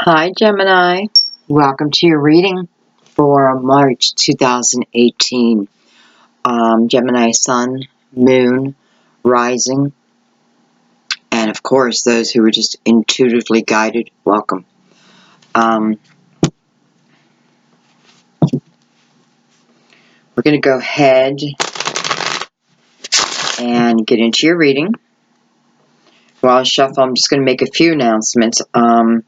Hi, Gemini. Welcome to your reading for March 2018. Gemini Sun, Moon, Rising, and of course, those who were just intuitively guided, welcome. We're going to go ahead and get into your reading. While I shuffle, I'm just going to make a few announcements. I'm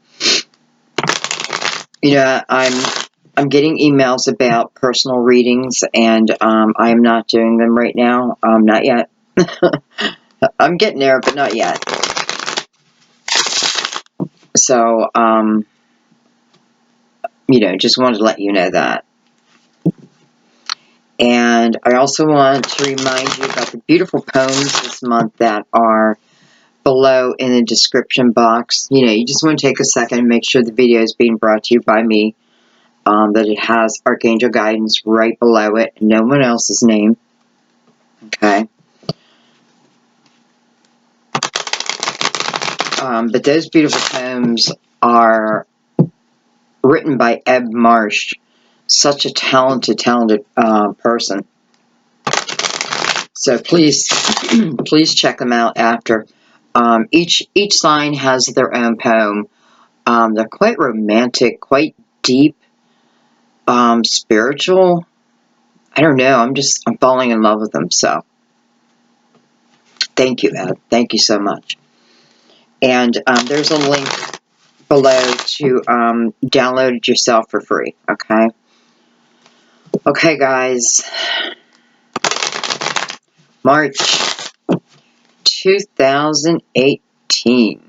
getting emails about personal readings, and I am not doing them right now. Not yet. I'm getting there, but not yet. So, just wanted to let you know that. And I also want to remind you about the beautiful poems this month that are below in the description box. You just want to take a second and make sure the video is being brought to you by me. That it has Archangel guidance right below it, no one else's name. Okay. But those beautiful poems are written by Eb Marsh, such a talented person. So please check them out after. Each sign has their own poem. They're quite romantic, quite deep, spiritual. I don't know. I'm falling in love with them. So thank you, Ed. Thank you so much. And there's a link below to download it yourself for free. Okay. Okay, guys. March 2018.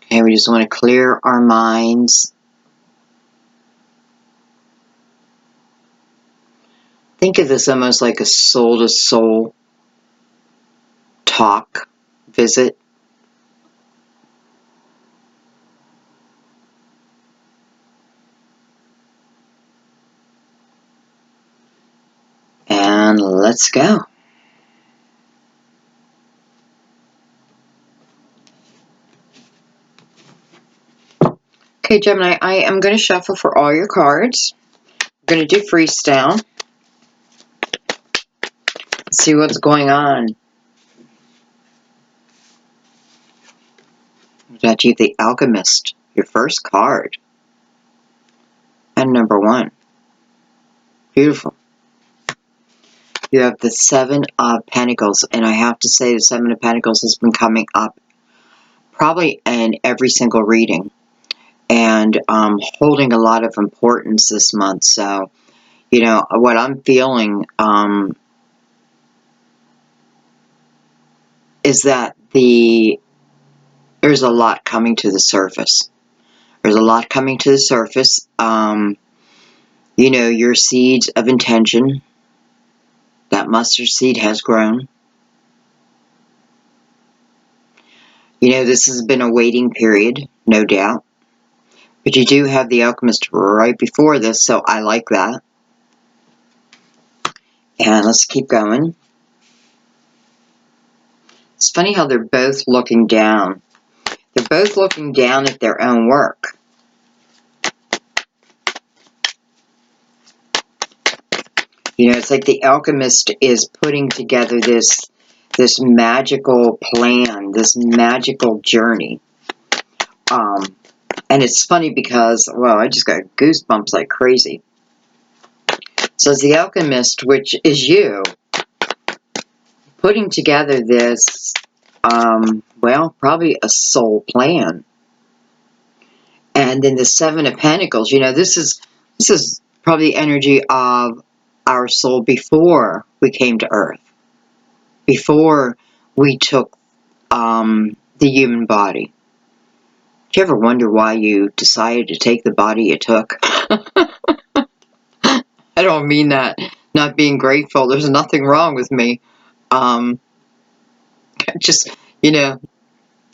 Okay, we just want to clear our minds. Think of this almost like a soul-to-soul talk, visit. And let's go. Okay, Gemini, I am going to shuffle for all your cards. I'm going to do freestyle. See what's going on. We got you the Alchemist, your first card. And number 1. Beautiful. You have the 7 of Pentacles, and I have to say the 7 of Pentacles has been coming up probably in every single reading, and holding a lot of importance this month. So, what I'm feeling is that there's a lot coming to the surface. There's a lot coming to the surface. Your seeds of intention, that mustard seed has grown. This has been a waiting period, no doubt. But you do have the Alchemist right before this, so I like that. And let's keep going. It's funny how they're both looking down. They're both looking down at their own work. It's like the Alchemist is putting together this magical plan, this magical journey. And it's funny because, well, I just got goosebumps like crazy. So it's the Alchemist, which is you, putting together this, probably a soul plan. And then the 7 of Pentacles, this is probably the energy of our soul before we came to Earth, before we took the human body. Did you ever wonder why you decided to take the body you took? I don't mean that not being grateful. There's nothing wrong with me. Just,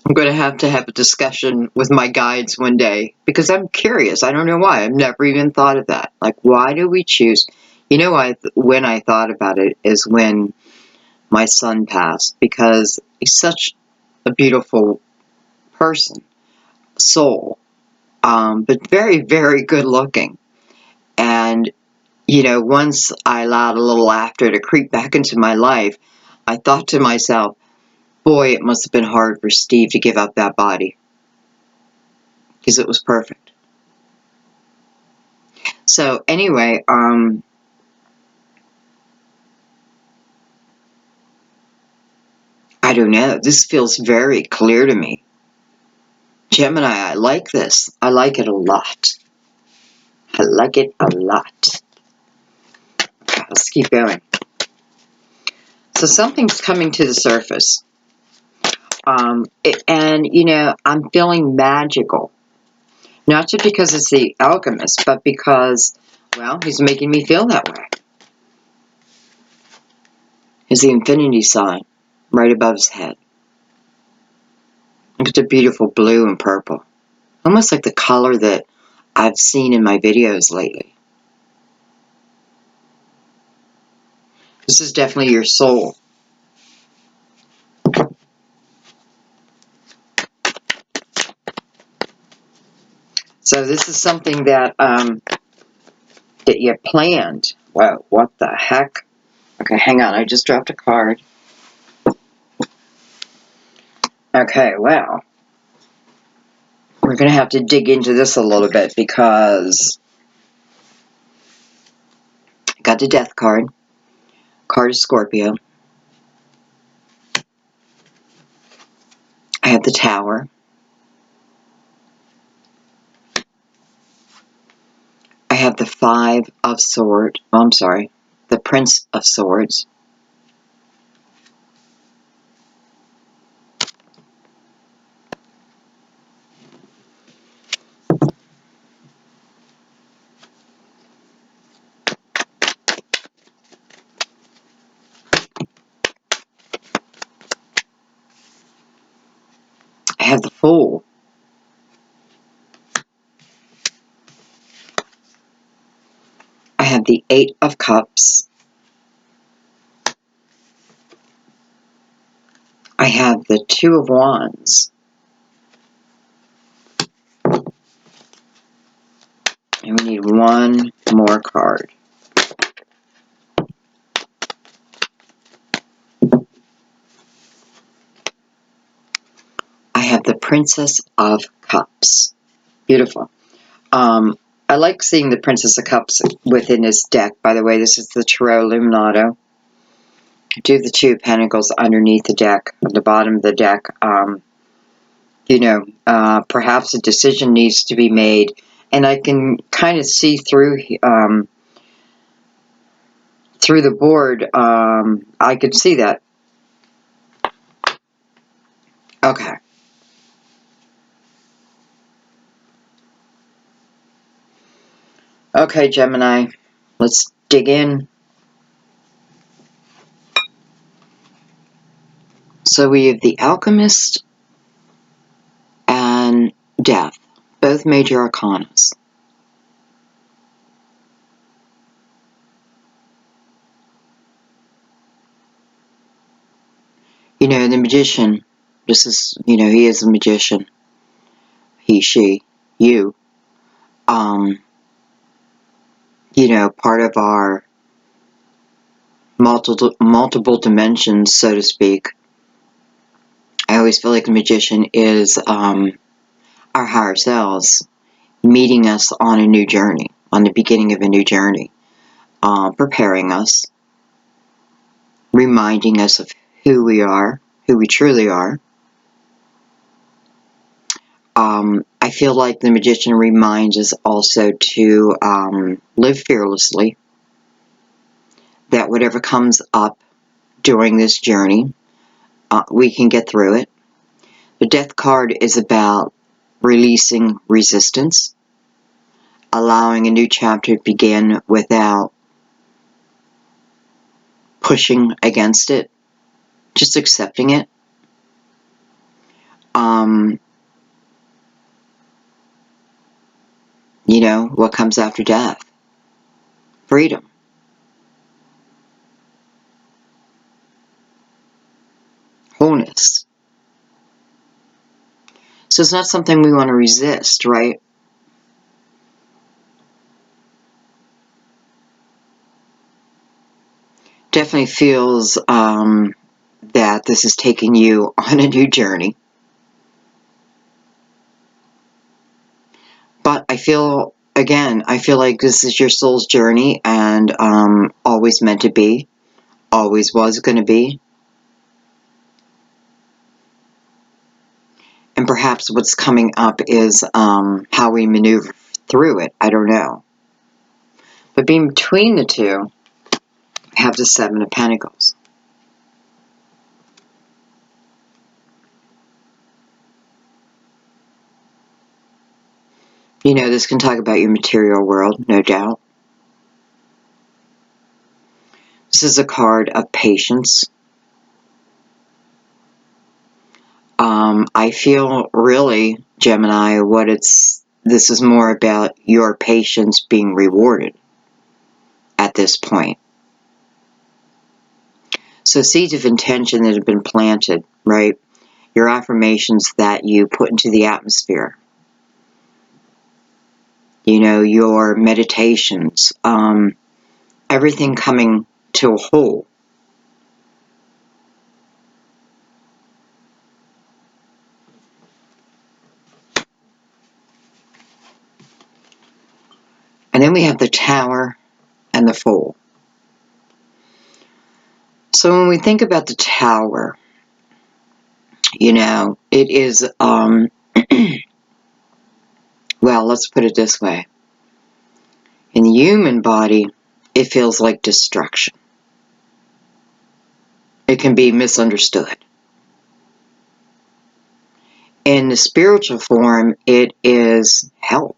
I'm going to have a discussion with my guides one day because I'm curious. I don't know why. I've never even thought of that. Like, why do we choose? You know, when I thought about it is when my son passed, because he's such a beautiful person, soul, but very, very good looking. And, you know, once I allowed a little laughter to creep back into my life, I thought to myself, boy, it must have been hard for Steve to give up that body because it was perfect. So anyway, I don't know. This feels very clear to me. Gemini, I like this. I like it a lot. I like it a lot. Okay, let's keep going. So something's coming to the surface. And, you know, I'm feeling magical. Not just because it's the alchemist, but because, well, he's making me feel that way. Is the infinity sign right above his head. It's a beautiful blue and purple. Almost like the color that I've seen in my videos lately. This is definitely your soul. So this is something that that you planned. Wow, what the heck? Okay, hang on. I just dropped a card. Okay, well, we're going to have to dig into this a little bit because I got the death card. Card is Scorpio. I have the Tower. I have the Five of Swords. Oh, I'm sorry. The Prince of Swords. I have the Fool. I have the Eight of Cups. I have the Two of Wands. And we need one more card. I have the Princess of Cups. Beautiful. I like seeing the Princess of Cups within this deck. By the way, this is the Tarot Illuminato. I do have the Two of Pentacles underneath the deck, at the bottom of the deck. You know, perhaps a decision needs to be made. And I can kind of see through the board. I could see that. Okay. Okay, Gemini. Let's dig in. So we have the Alchemist and Death, both major arcanas. You know, the Magician, this is, you know, he is a magician. He, she, you. You know, part of our multiple dimensions, so to speak. I always feel like the Magician is our higher selves meeting us on a new journey, on the beginning of a new journey, preparing us, reminding us of who we are, who we truly are. I feel like the Magician reminds us also to live fearlessly, that whatever comes up during this journey, we can get through it. The Death card is about releasing resistance, allowing a new chapter to begin without pushing against it, just accepting it. You know, what comes after death? Freedom. Wholeness. So it's not something we want to resist, right? Definitely feels that this is taking you on a new journey. But I feel, again, I feel like this is your soul's journey and always meant to be, always was going to be. And perhaps what's coming up is how we maneuver through it. I don't know. But being between the two, I have the Seven of Pentacles. You know, this can talk about your material world, no doubt. This is a card of patience. I feel really, Gemini, this is more about your patience being rewarded at this point. So seeds of intention that have been planted, right? Your affirmations that you put into the atmosphere. You know, your meditations, everything coming to a whole. And then we have the Tower and the Fool. So when we think about the Tower, you know, it is, well, let's put it this way. In the human body, it feels like destruction. It can be misunderstood. In the spiritual form, it is help.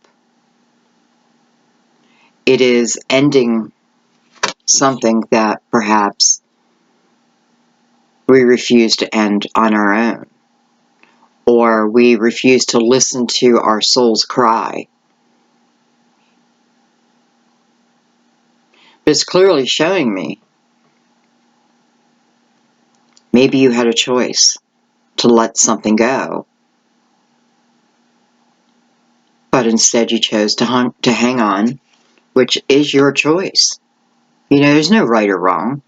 It is ending something that perhaps we refuse to end on our own. Or we refuse to listen to our soul's cry. But it's clearly showing me maybe you had a choice to let something go. But instead you chose to hang on, which is your choice. You know, there's no right or wrong.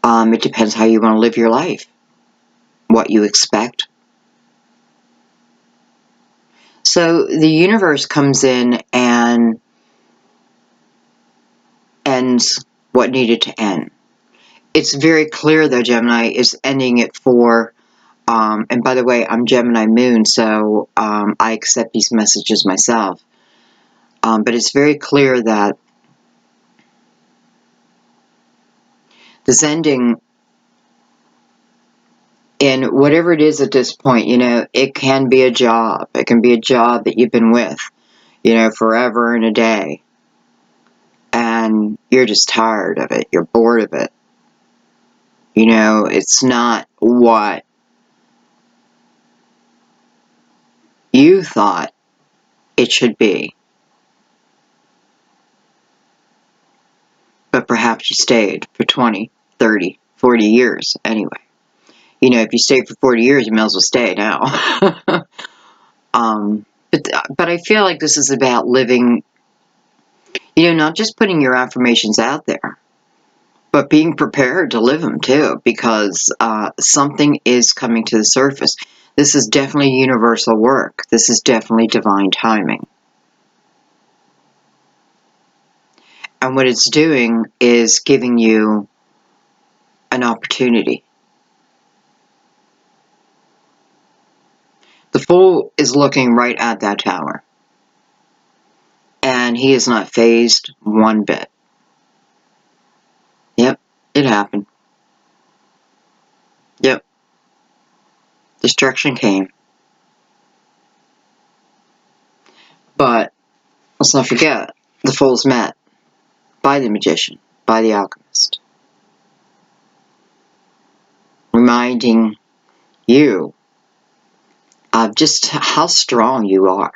It depends how you want to live your life, what you expect. So the universe comes in and ends what needed to end. It's very clear, though, Gemini is ending it for, and by the way, I'm Gemini moon, so I accept these messages myself. But it's very clear that this ending, in whatever it is at this point, you know, it can be a job. It can be a job that you've been with, you know, forever and a day. And you're just tired of it. You're bored of it. You know, it's not what you thought it should be. But perhaps you stayed for 20, 30, 40 years anyway. You know, if you stayed for 40 years, you may as well stay now. But I feel like this is about living, you know, not just putting your affirmations out there, but being prepared to live them too, because something is coming to the surface. This is definitely universal work. This is definitely divine timing. And what it's doing is giving you an opportunity. The Fool is looking right at that tower. And he is not fazed one bit. Yep, it happened. Yep. Destruction came. But let's not forget, the Fool's met by the magician, by the alchemist. Reminding you of just how strong you are.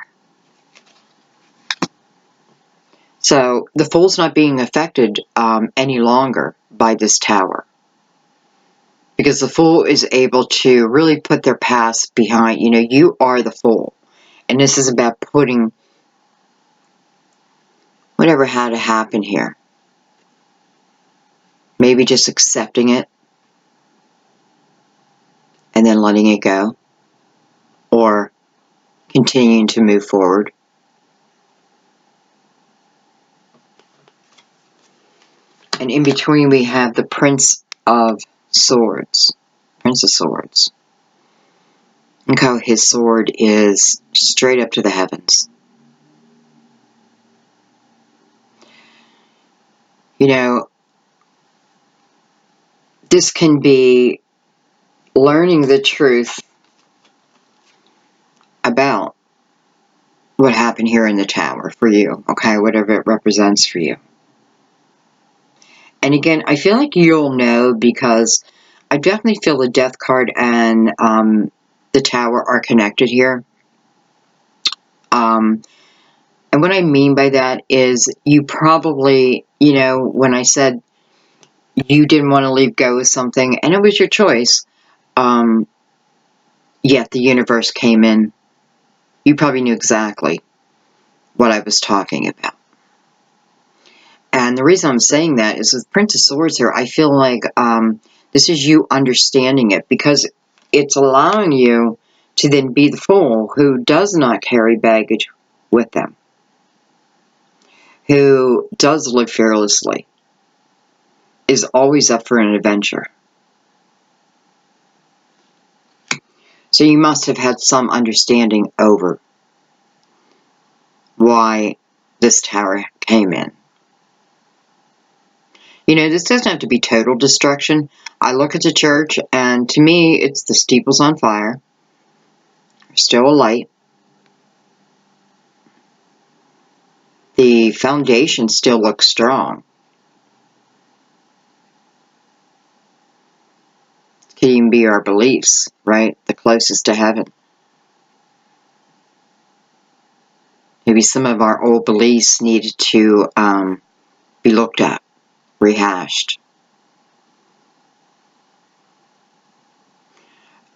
So the Fool's not being affected any longer by this Tower. Because the Fool is able to really put their past behind. You know, you are the Fool. And this is about putting whatever had to happen here. Maybe just accepting it and then letting it go. Or continuing to move forward. And in between we have the Prince of Swords. Prince of Swords. Look how his sword is straight up to the heavens. You know, this can be learning the truth about what happened here in the Tower for you, okay, whatever it represents for you. And again, I feel like you'll know because I definitely feel the Death card and the Tower are connected here. And what I mean by that is you probably, you know, when I said you didn't want to leave go with something, and it was your choice, yet the universe came in. You probably knew exactly what I was talking about. And the reason I'm saying that is with Prince of Swords here, I feel like this is you understanding it because it's allowing you to then be the Fool who does not carry baggage with them, who does live fearlessly, is always up for an adventure. So you must have had some understanding over why this Tower came in. You know, this doesn't have to be total destruction. I look at the church, and to me, it's the steeple's on fire. There's still a light. The foundation still looks strong. It could even be our beliefs, right? The closest to heaven. Maybe some of our old beliefs needed to be looked at, rehashed.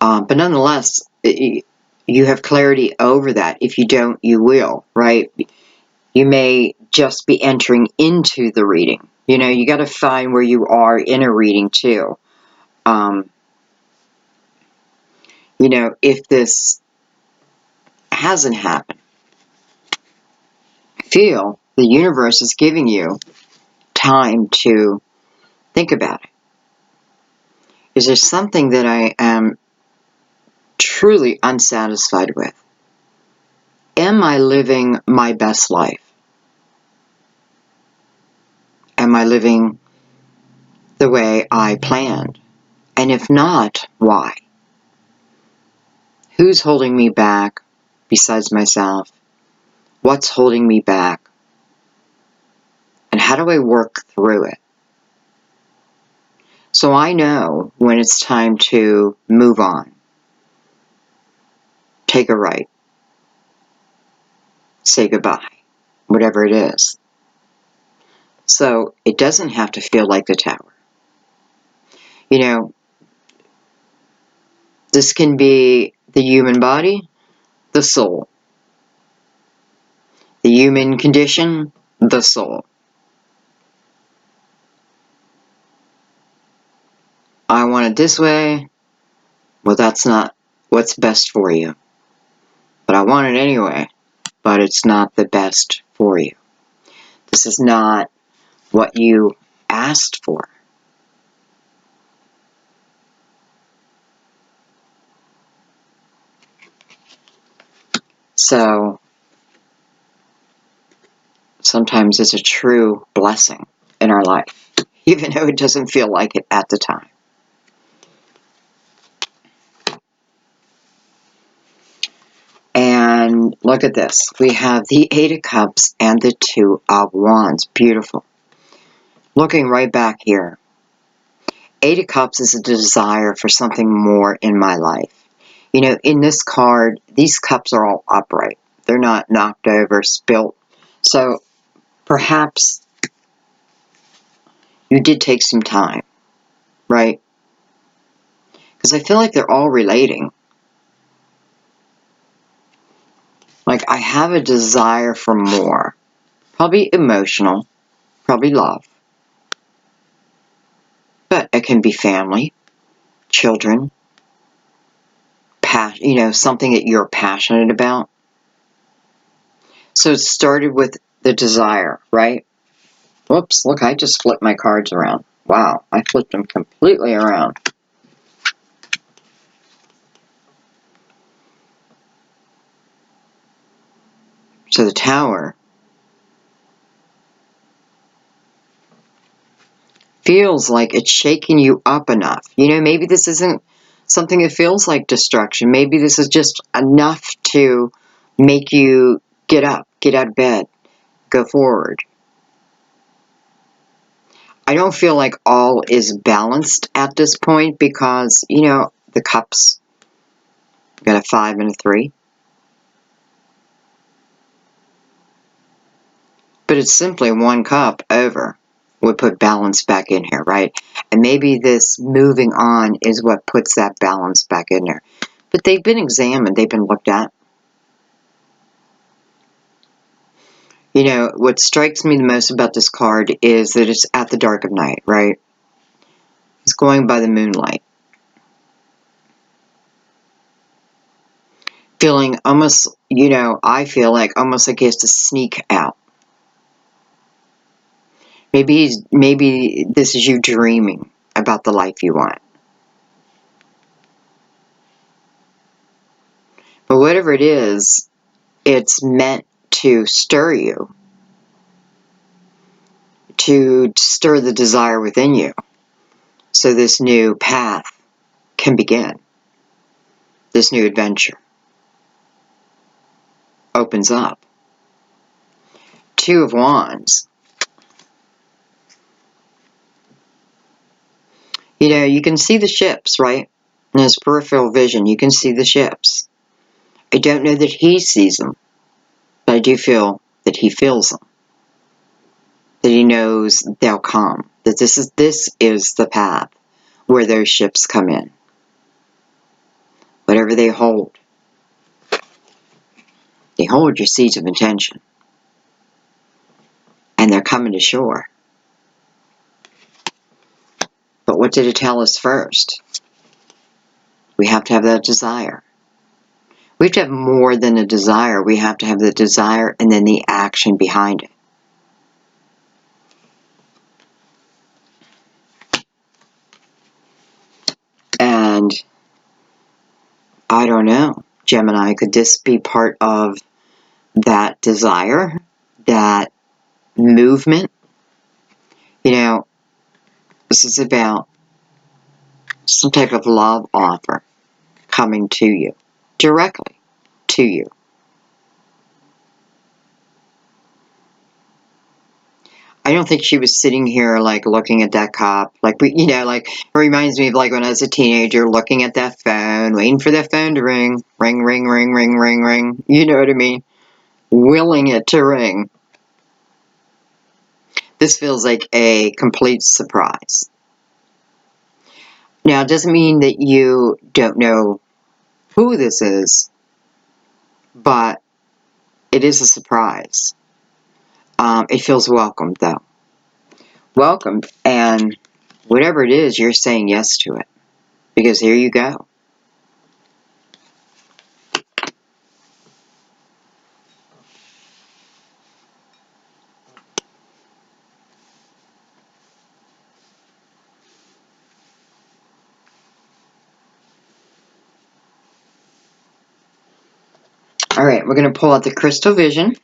But nonetheless, you have clarity over that. If you don't, you will, right? You may just be entering into the reading. You know, you got to find where you are in a reading too. You know, if this hasn't happened, feel the universe is giving you time to think about it. Is there something that I am truly unsatisfied with? Am I living my best life? Am I living the way I planned? And if not, why? Who's holding me back besides myself? What's holding me back? And how do I work through it? So I know when it's time to move on. Take a right. Say goodbye. Whatever it is. So it doesn't have to feel like the Tower. You know, this can be the human body, the soul. The human condition, the soul. I want it this way. Well, that's not what's best for you. But I want it anyway. But it's not the best for you. This is not what you asked for. So sometimes it's a true blessing in our life, even though it doesn't feel like it at the time. And look at this. We have the Eight of Cups and the Two of Wands. Beautiful. Looking right back here. Eight of Cups is a desire for something more in my life. You know, in this card, these cups are all upright. They're not knocked over, spilt. So perhaps you did take some time, right? Because I feel like they're all relating. Like, I have a desire for more. Probably emotional. Probably love. But it can be family, children, you know, something that you're passionate about. So it started with the desire, right? Whoops, look, I just flipped my cards around. Wow, I flipped them completely around. So the Tower feels like it's shaking you up enough. You know, maybe this isn't something that feels like destruction. Maybe this is just enough to make you get up, get out of bed, go forward. I don't feel like all is balanced at this point because, you know, the cups got a 5 and a 3. But it's simply one cup over. We put balance back in here, right? And maybe this moving on is what puts that balance back in there. But they've been examined. They've been looked at. You know, what strikes me the most about this card is that it's at the dark of night, right? It's going by the moonlight. Feeling almost, you know, I feel like almost like he has to sneak out. Maybe this is you dreaming about the life you want. But whatever it is, it's meant to stir you, to stir the desire within you, so this new path can begin. This new adventure opens up. 2 of Wands. You know, you can see the ships, right? In his peripheral vision, you can see the ships. I don't know that he sees them, but I do feel that he feels them. That he knows they'll come. That this is the path where those ships come in. Whatever they hold your seeds of intention. And they're coming to shore. But what did it tell us first? We have to have that desire. We have to have more than a desire. We have to have the desire and then the action behind it. And I don't know, Gemini, could this be part of that desire, that movement? You know, this is about some type of love offer coming to you, directly to you. I don't think she was sitting here like looking at that cup, like you know, like it reminds me of like when I was a teenager looking at that phone, waiting for that phone to ring, ring, ring, ring, ring, ring, ring. You know what I mean? Willing it to ring. This feels like a complete surprise. Now, it doesn't mean that you don't know who this is, but it is a surprise. It feels welcomed, though. Welcomed, and whatever it is, you're saying yes to it. Because here you go. All right, we're going to pull out the Crystal Vision.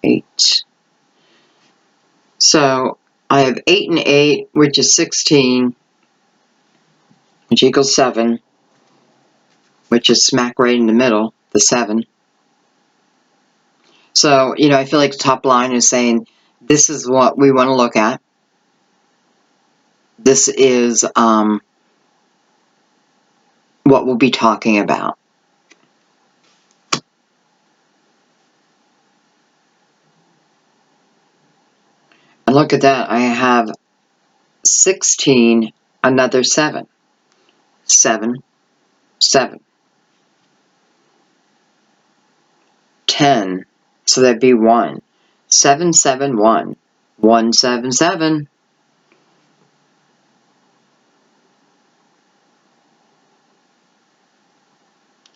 Eight. So I have 8 and 8, which is 16, which equals 7, which is smack right in the middle, the 7. So, you know, I feel like the top line is saying, this is what we want to look at. This is what we'll be talking about. And look at that. I have 16, another 7. 7, 7. 10. So that'd be 1. 7, 7, 1. 1, 7, 7.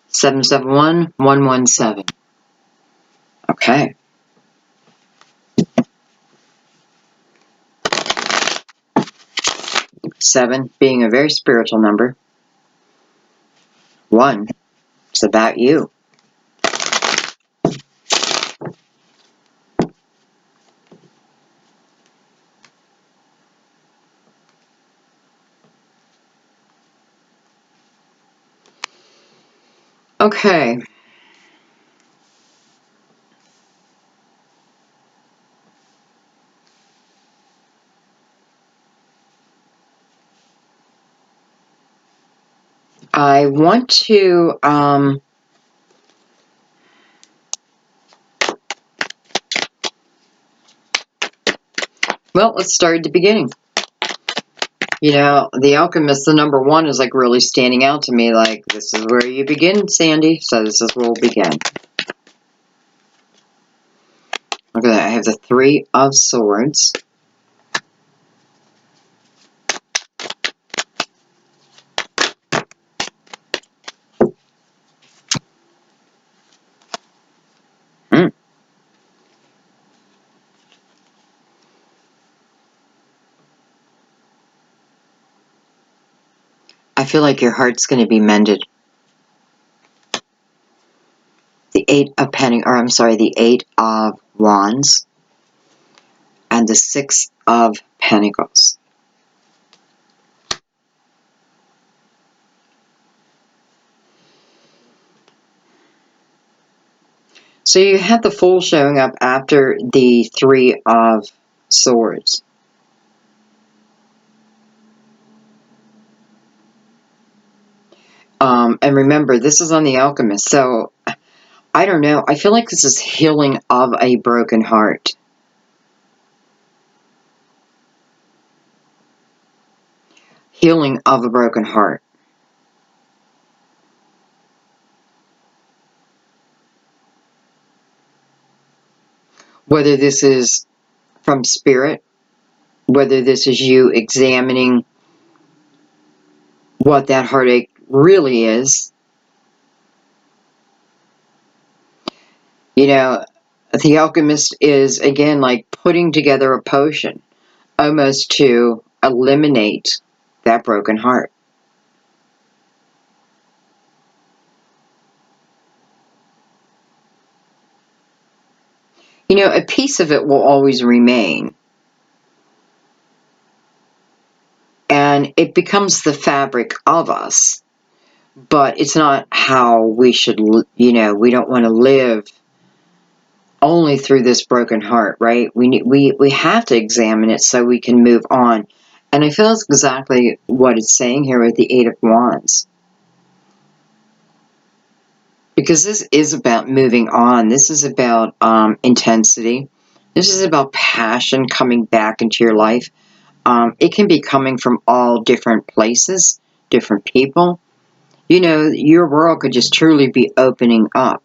7, 7, 1. 1, 1, 7. Okay. Seven being a very spiritual number. 1. It's about you. Okay. I want to well, let's start at the beginning. You know, the alchemist, the number 1 is like really standing out to me, like, this is where you begin, Sandy. So this is where we'll begin. Look at that. I have the 3 of Swords. I feel like your heart's going to be mended. The 8 of the 8 of Wands. And the 6 of Pentacles. So you have the Fool showing up after the 3 of Swords. And remember, this is on the alchemist. So, I don't know. I feel like this is healing of a broken heart. Healing of a broken heart. Whether this is from spirit, whether this is you examining what that heartache really is. You know, the alchemist is, again, like putting together a potion, almost to eliminate that broken heart. You know, a piece of it will always remain. And it becomes the fabric of us. But it's not how we should, you know, we don't want to live only through this broken heart, right? We have to examine it so we can move on. And I feel that's exactly what it's saying here with the 8 of Wands. Because this is about moving on. This is about intensity. This is about passion coming back into your life. It can be coming from all different places, different people. You know, your world could just truly be opening up.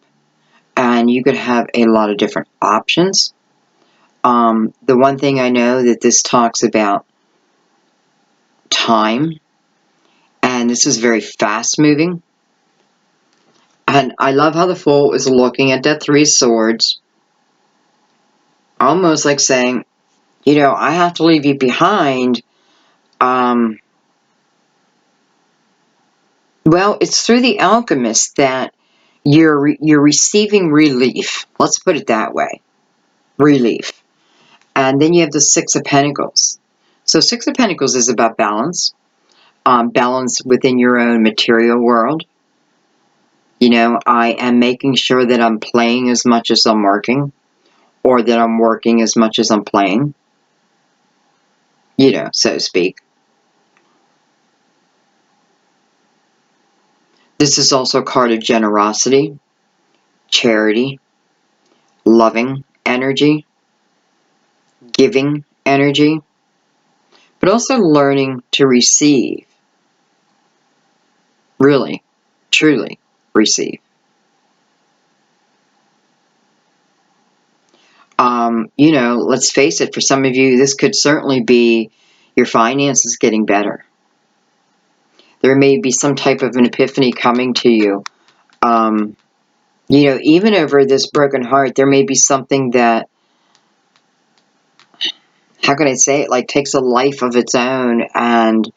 And you could have a lot of different options. The one thing I know that this talks about time. And this is very fast moving. And I love how the Fool is looking at that 3 of Swords. Almost like saying, you know, I have to leave you behind. Well, it's through the alchemist that you're receiving relief. Let's put it that way. Relief. And then you have the 6 of Pentacles. So 6 of Pentacles is about balance. Balance within your own material world. You know, I am making sure that I'm playing as much as I'm working. or that I'm working as much as I'm playing, you know, so to speak. This is also a card of generosity, charity, loving energy, giving energy, but also learning to receive. Really, truly receive. You know, let's face it, for some of you, this could certainly be your finances getting better. There may be some type of an epiphany coming to you. You know, even over this broken heart, there may be something that, how can I say it, like takes a life of its own, and,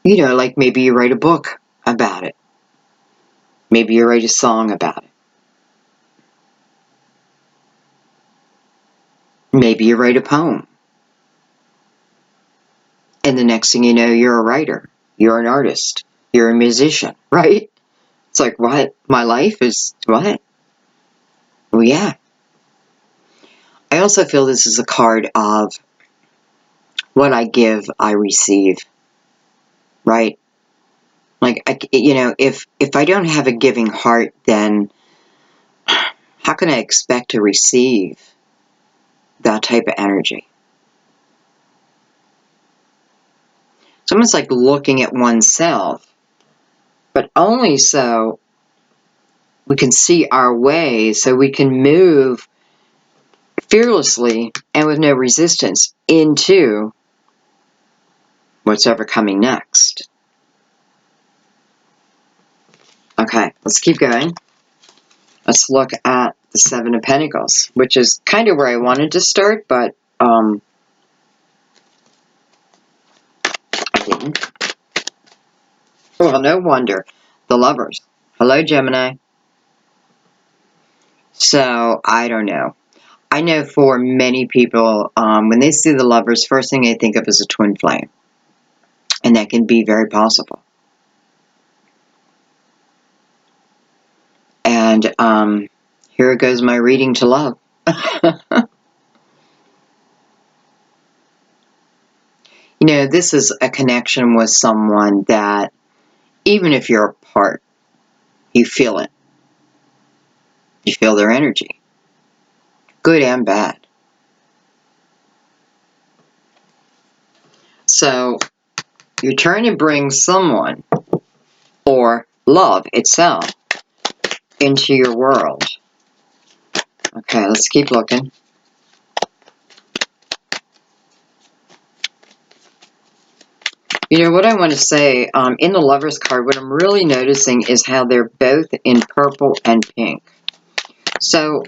you know, like maybe you write a book about it. Maybe you write a song about it. Maybe you write a poem. And the next thing you know, you're a writer. You're an artist. You're a musician, right? It's like, what? My life is what? Well, yeah. I also feel this is a card of what I give, I receive, right? Like, you know, if I don't have a giving heart, then how can I expect to receive that type of energy? It's almost like looking at oneself, but only so we can see our way, so we can move fearlessly and with no resistance into what's ever coming next. Okay, let's keep going. Let's look at the Seven of Pentacles, which is kind of where I wanted to start, but I didn't. Well, no wonder. The Lovers. Hello, Gemini. So, I don't know. I know for many people, when they see the Lovers, first thing they think of is a twin flame. And that can be very possible. And here goes my reading to love. You know, this is a connection with someone that, even if you're apart, you feel it. You feel their energy. Good and bad. So, you're trying to bring someone, or love itself, into your world. Okay, let's keep looking. You know, what I want to say, in the Lovers card, what I'm really noticing is how they're both in purple and pink. So,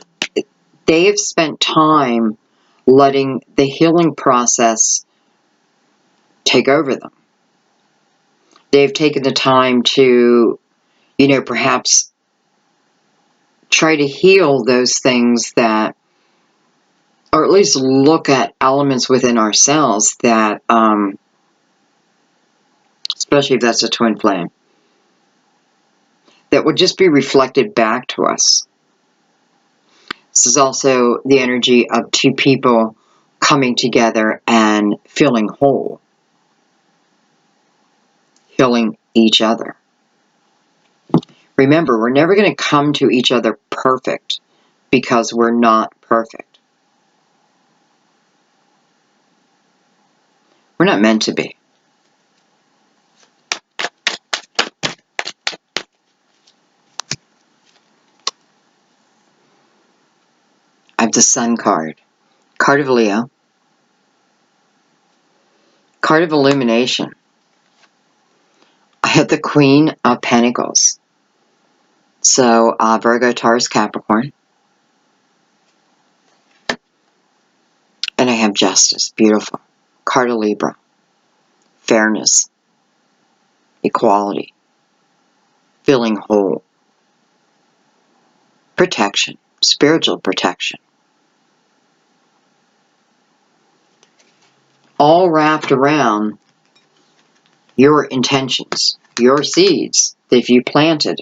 they have spent time letting the healing process take over them. They've taken the time to, you know, perhaps try to heal those things that, or at least look at elements within ourselves that, especially if that's a twin flame, that would just be reflected back to us. This is also the energy of two people coming together and feeling whole, healing each other. Remember, we're never going to come to each other perfect because we're not perfect. We're not meant to be. I have the Sun card, card of Leo, card of illumination. I have the Queen of Pentacles. So, Virgo, Taurus, Capricorn. And I have Justice, beautiful. Card of Libra, fairness, equality, feeling whole, protection, spiritual protection. All wrapped around your intentions, your seeds that you planted.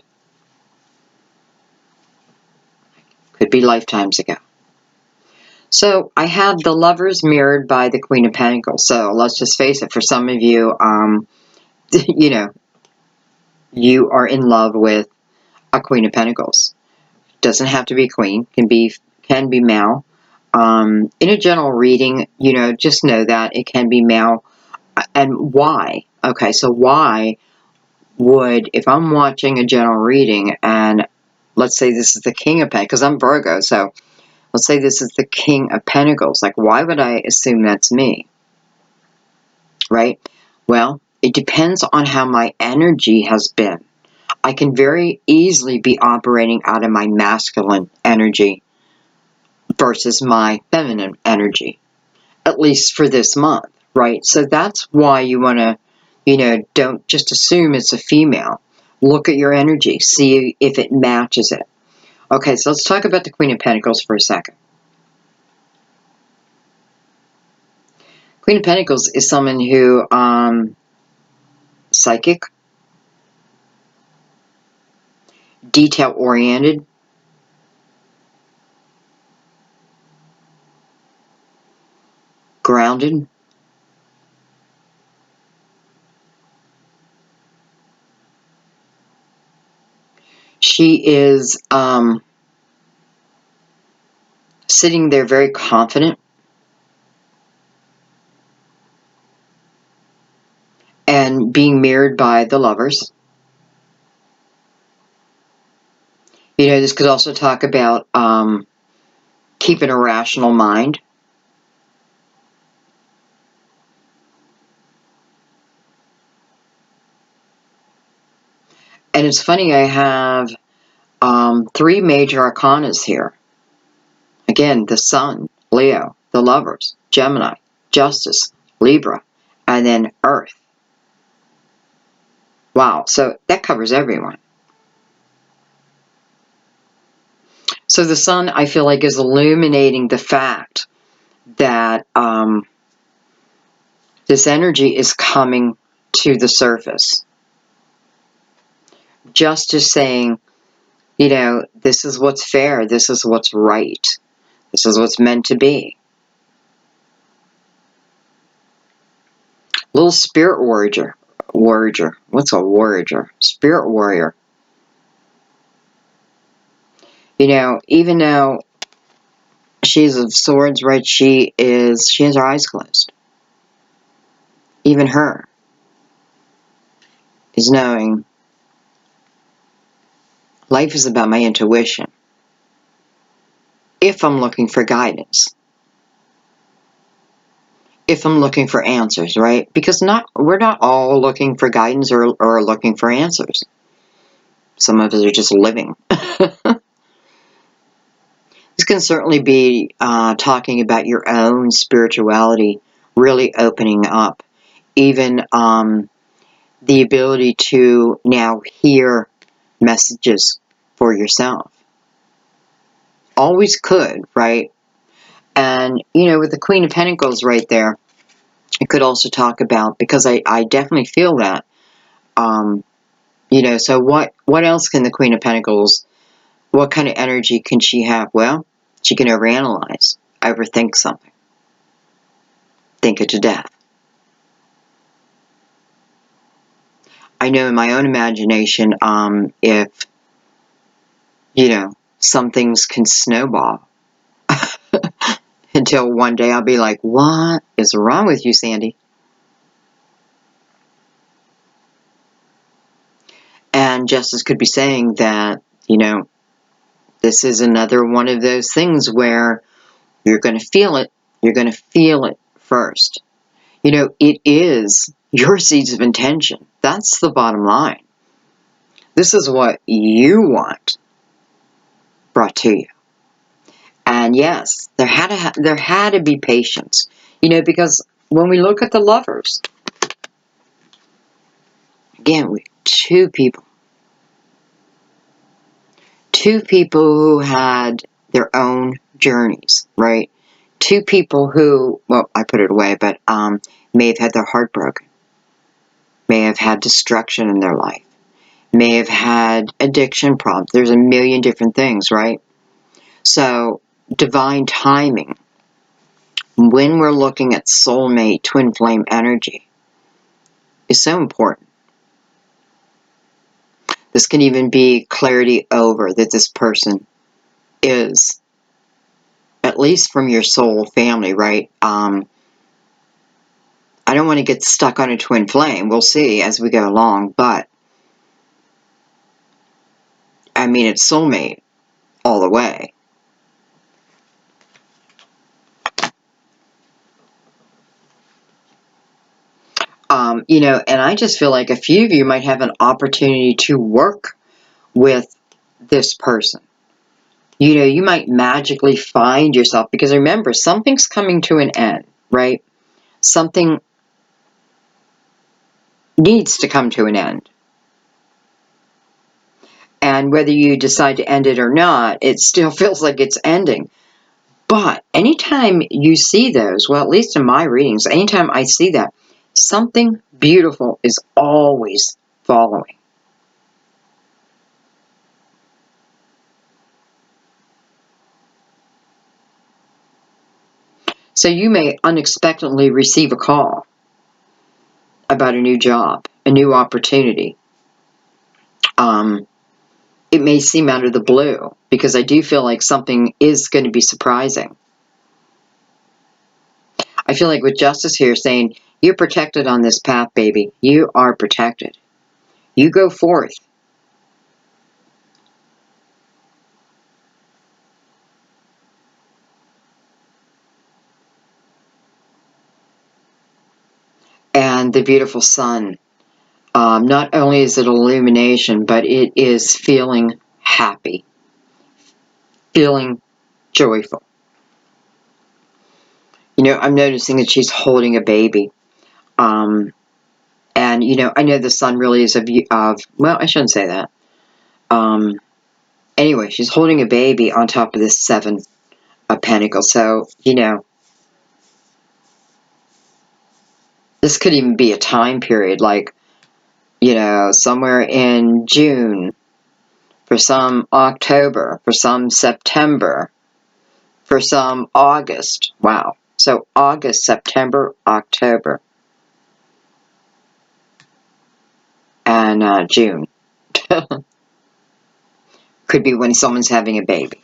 Could be lifetimes ago. So I have the Lovers mirrored by the Queen of Pentacles. So let's just face it, for some of you, you know, you are in love with a Queen of Pentacles. Doesn't have to be queen, can be male. In a general reading, you know, just know that it can be male. And why? Okay, so why would, if I'm watching a general reading and let's say this is the King of Pentacles, because I'm Virgo, so let's say this is the King of Pentacles, like why would I assume that's me? Right? Well, it depends on how my energy has been. I can very easily be operating out of my masculine energy versus my feminine energy, at least for this month, right? So that's why you want to, you know, don't just assume it's a female. Look at your energy, see if it matches it. Okay, so let's talk about the Queen of Pentacles for a second. Queen of Pentacles is someone who, psychic, detail-oriented, grounded, she is sitting there very confident and being mirrored by the Lovers. You know, this could also talk about keeping a rational mind. And it's funny, I have 3 major arcanas here. Again, the Sun, Leo, the Lovers, Gemini, Justice, Libra, and then Earth. Wow, so that covers everyone. So the Sun, I feel like, is illuminating the fact that this energy is coming to the surface. Justice saying, you know, this is what's fair, this is what's right, this is what's meant to be. Little spirit warrior. What's a warrior? Spirit warrior. You know, even though she's of swords, right? She has her eyes closed. Even her is knowing life is about my intuition. If I'm looking for guidance, if I'm looking for answers, right? Because we're not all looking for guidance or looking for answers. Some of us are just living. This can certainly be talking about your own spirituality really opening up. Even the ability to now hear messages for yourself. Always could, right? And, you know, with the Queen of Pentacles right there, it could also talk about, because I definitely feel that, you know, so what else can the Queen of Pentacles, what kind of energy can she have? Well, she can overanalyze, overthink something, think it to death. I know in my own imagination, if, you know, some things can snowball until one day I'll be like, what is wrong with you, Sandy? And Justice could be saying that, you know, this is another one of those things where you're going to feel it. You're going to feel it first. You know, it is your seeds of intention. That's the bottom line. This is what you want brought to you. And yes, there had to be patience. You know, because when we look at the Lovers, again, two people who had their own journeys, right? 2 people who, well, I put it away, but may have had their heart broken, may have had destruction in their life, may have had addiction problems. There's a million different things, right? So, divine timing, when we're looking at soulmate, twin flame energy, is so important. This can even be clarity over that this person is, at least from your soul family, right? I don't want to get stuck on a twin flame. We'll see as we go along, but I mean, it's soulmate all the way. You know, and I just feel like a few of you might have an opportunity to work with this person. You know, you might magically find yourself, because remember, something's coming to an end, right? Something needs to come to an end. And whether you decide to end it or not, it still feels like it's ending. But anytime you see those, well, at least in my readings, anytime I see that, something beautiful is always following. So you may unexpectedly receive a call about a new job, a new opportunity. It may seem out of the blue, because I do feel like something is going to be surprising. I feel like with Justice here saying, you're protected on this path, baby. You are protected. You go forth. And the beautiful sun, not only is it illumination, but it is feeling happy, feeling joyful. You know, I'm noticing that she's holding a baby. And, you know, I know the sun really is well, I shouldn't say that. Anyway, she's holding a baby on top of this 7 of Pentacles. So, you know, this could even be a time period, like, you know, somewhere in June, for some October, for some September, for some August. Wow. So August, September, October, and June. Could be when someone's having a baby.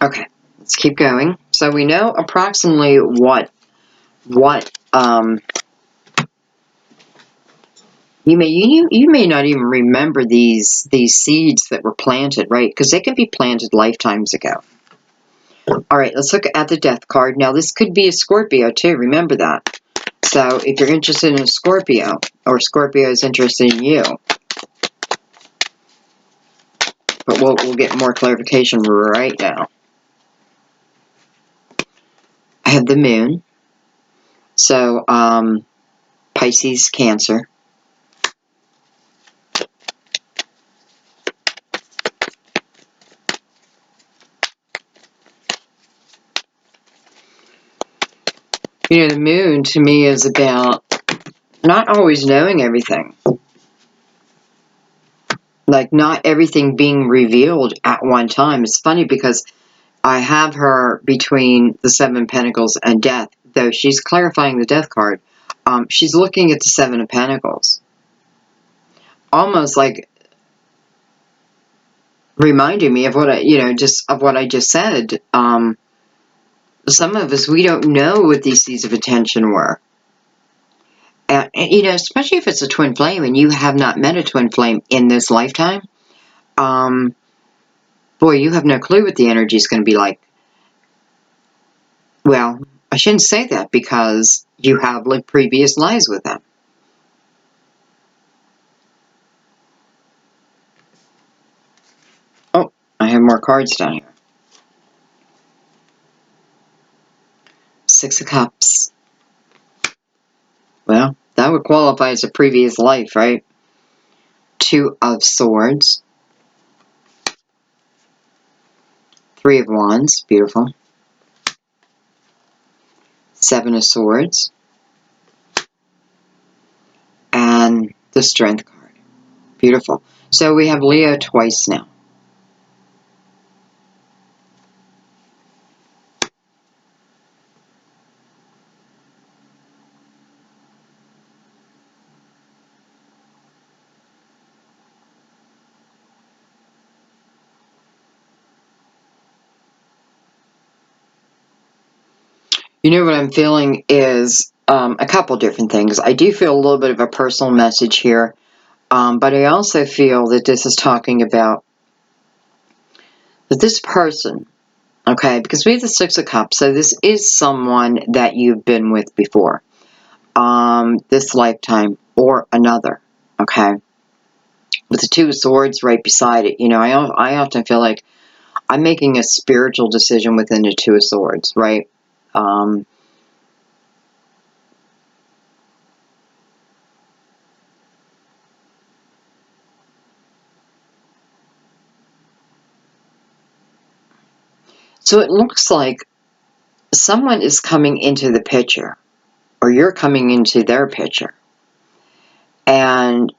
Okay, let's keep going. So we know approximately what you may not even remember these seeds that were planted, right? Because they can be planted lifetimes ago. All right, let's look at the Death card. Now, this could be a Scorpio, too. Remember that. So, if you're interested in a Scorpio, or Scorpio is interested in you, but we'll get more clarification right now. I have the Moon. So, Pisces, Cancer. You know, the Moon, to me, is about not always knowing everything. Like, not everything being revealed at one time. It's funny because I have her between the 7 of Pentacles and Death, though she's clarifying the Death card. She's looking at the 7 of Pentacles. Almost like reminding me of what I just said. Some of us, we don't know what these seeds of attention were. And, you know, especially if it's a twin flame and you have not met a twin flame in this lifetime, boy, you have no clue what the energy is going to be like. Well, I shouldn't say that because you have lived previous lives with them. Oh, I have more cards down here. 6 of Cups. Well, that would qualify as a previous life, right? 2 of Swords. 3 of Wands. Beautiful. 7 of Swords. And the Strength card. Beautiful. So we have Leo twice now. You know what I'm feeling is a couple different things. I do feel a little bit of a personal message here, but I also feel that this is talking about that this person, okay, because we have the Six of Cups, so this is someone that you've been with before, this lifetime or another, okay, with the Two of Swords right beside it. You know, I often feel like I'm making a spiritual decision within the Two of Swords, right? So it looks like someone is coming into the picture, or you're coming into their picture, and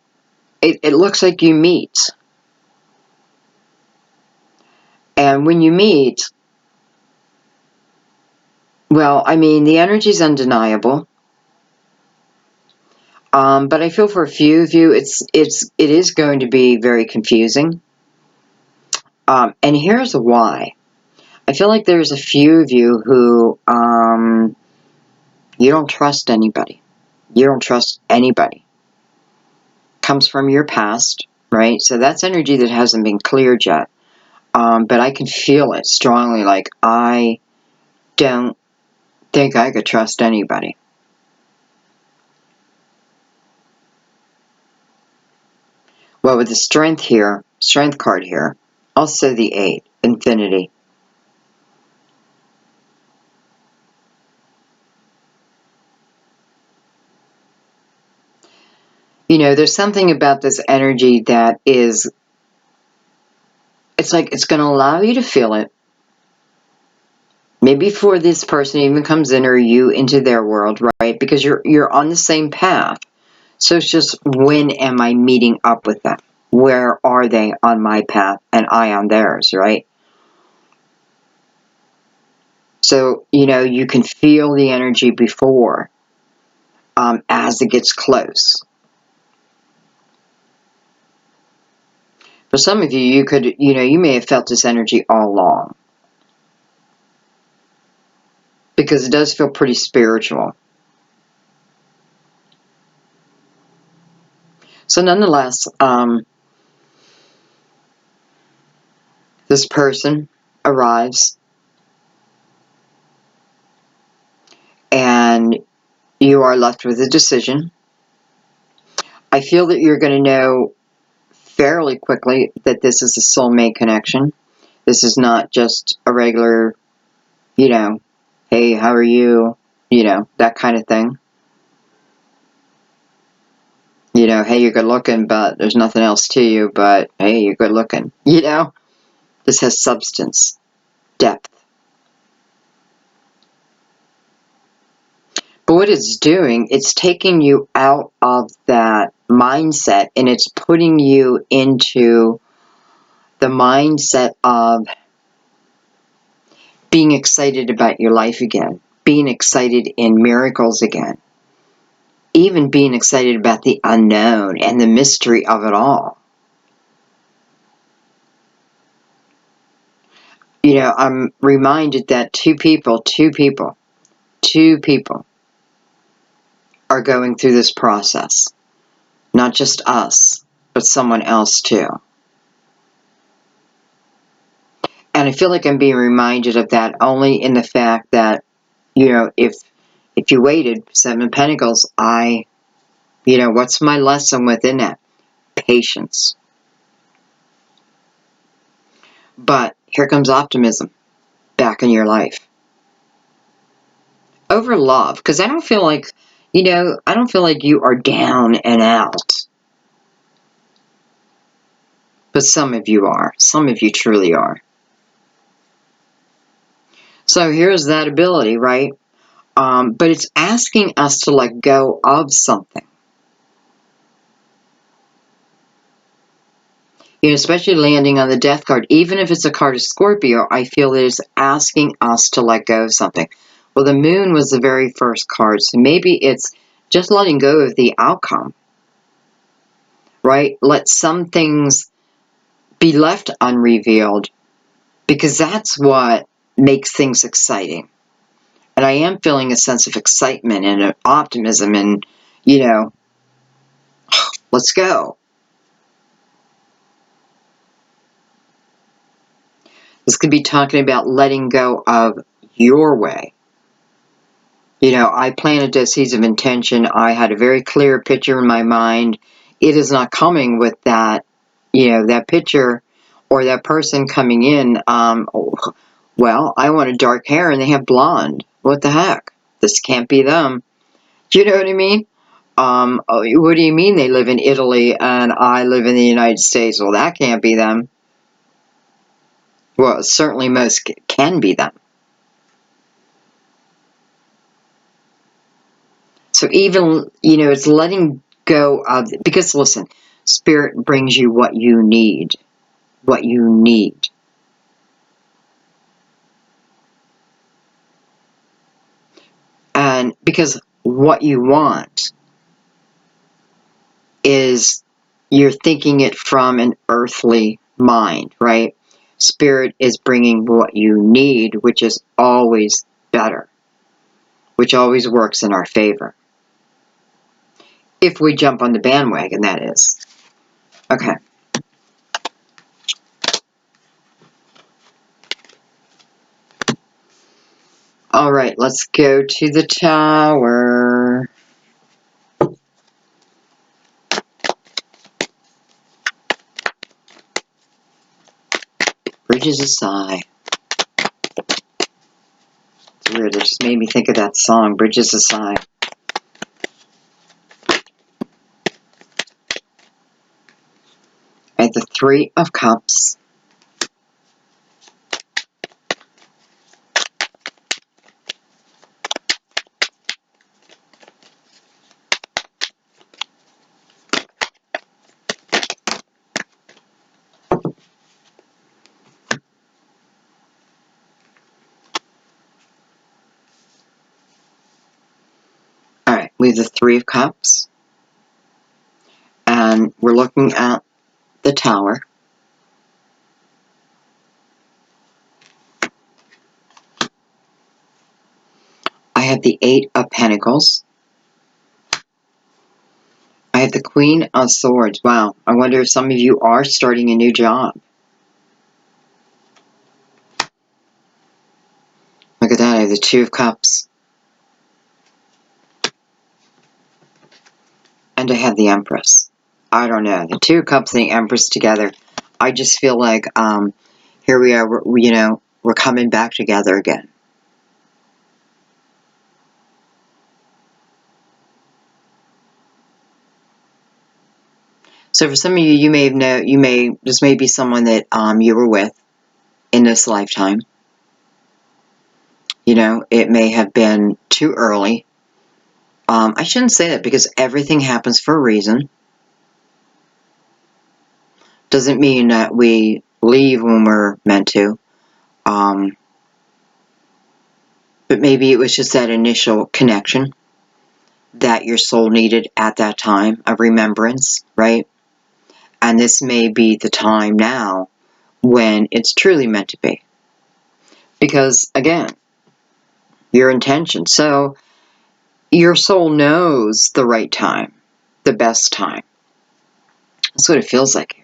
it looks like you meet. And when you meet, well, I mean, the energy is undeniable. But I feel for a few of you, it is going to be very confusing. And here's why. I feel like there's a few of you who you don't trust anybody. You don't trust anybody. Comes from your past, right? So that's energy that hasn't been cleared yet. But I can feel it strongly, like I don't think I could trust anybody. Well, with the strength here, strength card here, also the 8, infinity. You know, there's something about this energy that is, it's like it's going to allow you to feel it. Maybe before this person even comes in or you into their world, right? Because you're on the same path. So it's just, when am I meeting up with them? Where are they on my path and I on theirs, right? So, you know, you can feel the energy before, as it gets close. For some of you, you could, you know, you may have felt this energy all along. Because it does feel pretty spiritual. So nonetheless, this person arrives and you are left with a decision. I feel that you're going to know fairly quickly that this is a soulmate connection. This is not just a regular, you know, hey, how are you? You know, that kind of thing. You know, hey, you're good looking, but there's nothing else to you, but hey, you're good looking. You know, this has substance, depth. But what it's doing, it's taking you out of that mindset and it's putting you into the mindset of being excited about your life again, being excited in miracles again, even being excited about the unknown and the mystery of it all. You know, I'm reminded that two people are going through this process. Not just us, but someone else too. And I feel like I'm being reminded of that only in the fact that, you know, if you waited, Seven of Pentacles, you know, what's my lesson within that? Patience. But here comes optimism back in your life. Over love, because I don't feel like, you know, I don't feel like you are down and out. But some of you are. Some of you truly are. So here's that ability, right? But it's asking us to let go of something. You know, especially landing on the death card, even if it's a card of Scorpio, I feel that it's asking us to let go of something. Well, the moon was the very first card, so maybe it's just letting go of the outcome, right? Let some things be left unrevealed, because that's what makes things exciting. And I am feeling a sense of excitement and optimism and, you know, let's go. This could be talking about letting go of your way. You know, I planted those seeds of intention. I had a very clear picture in my mind. It is not coming with that, you know, that picture or that person coming in. Well, I wanted dark hair and they have blonde. What the heck? This can't be them. Do you know what I mean? What do you mean they live in Italy and I live in the United States? Well, that can't be them. Well, certainly most can be them. So even, you know, it's letting go of, because listen, Spirit brings you what you need. What you need. And because what you want is, you're thinking it from an earthly mind, right? Spirit is bringing what you need, which is always better, which always works in our favor. If we jump on the bandwagon, that is. Okay. All right, let's go to the Tower. Bridges a sigh. It's weird, it just made me think of that song, Bridges a Sigh. At the Three of Cups. Alright, we have the Three of Cups. And we're looking at the Tower. I have the Eight of Pentacles. I have the Queen of Swords. Wow, I wonder if some of you are starting a new job. Look at that, I have the Two of Cups. And I have the Empress. I don't know, the Two of Cups and the Empress together. I just feel like, here we are, you know, we're coming back together again. So for some of you, this may be someone that you were with in this lifetime. You know, it may have been too early. I shouldn't say that, because everything happens for a reason. Doesn't mean that we leave when we're meant to. But maybe it was just that initial connection that your soul needed at that time of remembrance, right? And this may be the time now when it's truly meant to be. Because, again, your intention. So, your soul knows the right time, the best time. That's what it feels like here.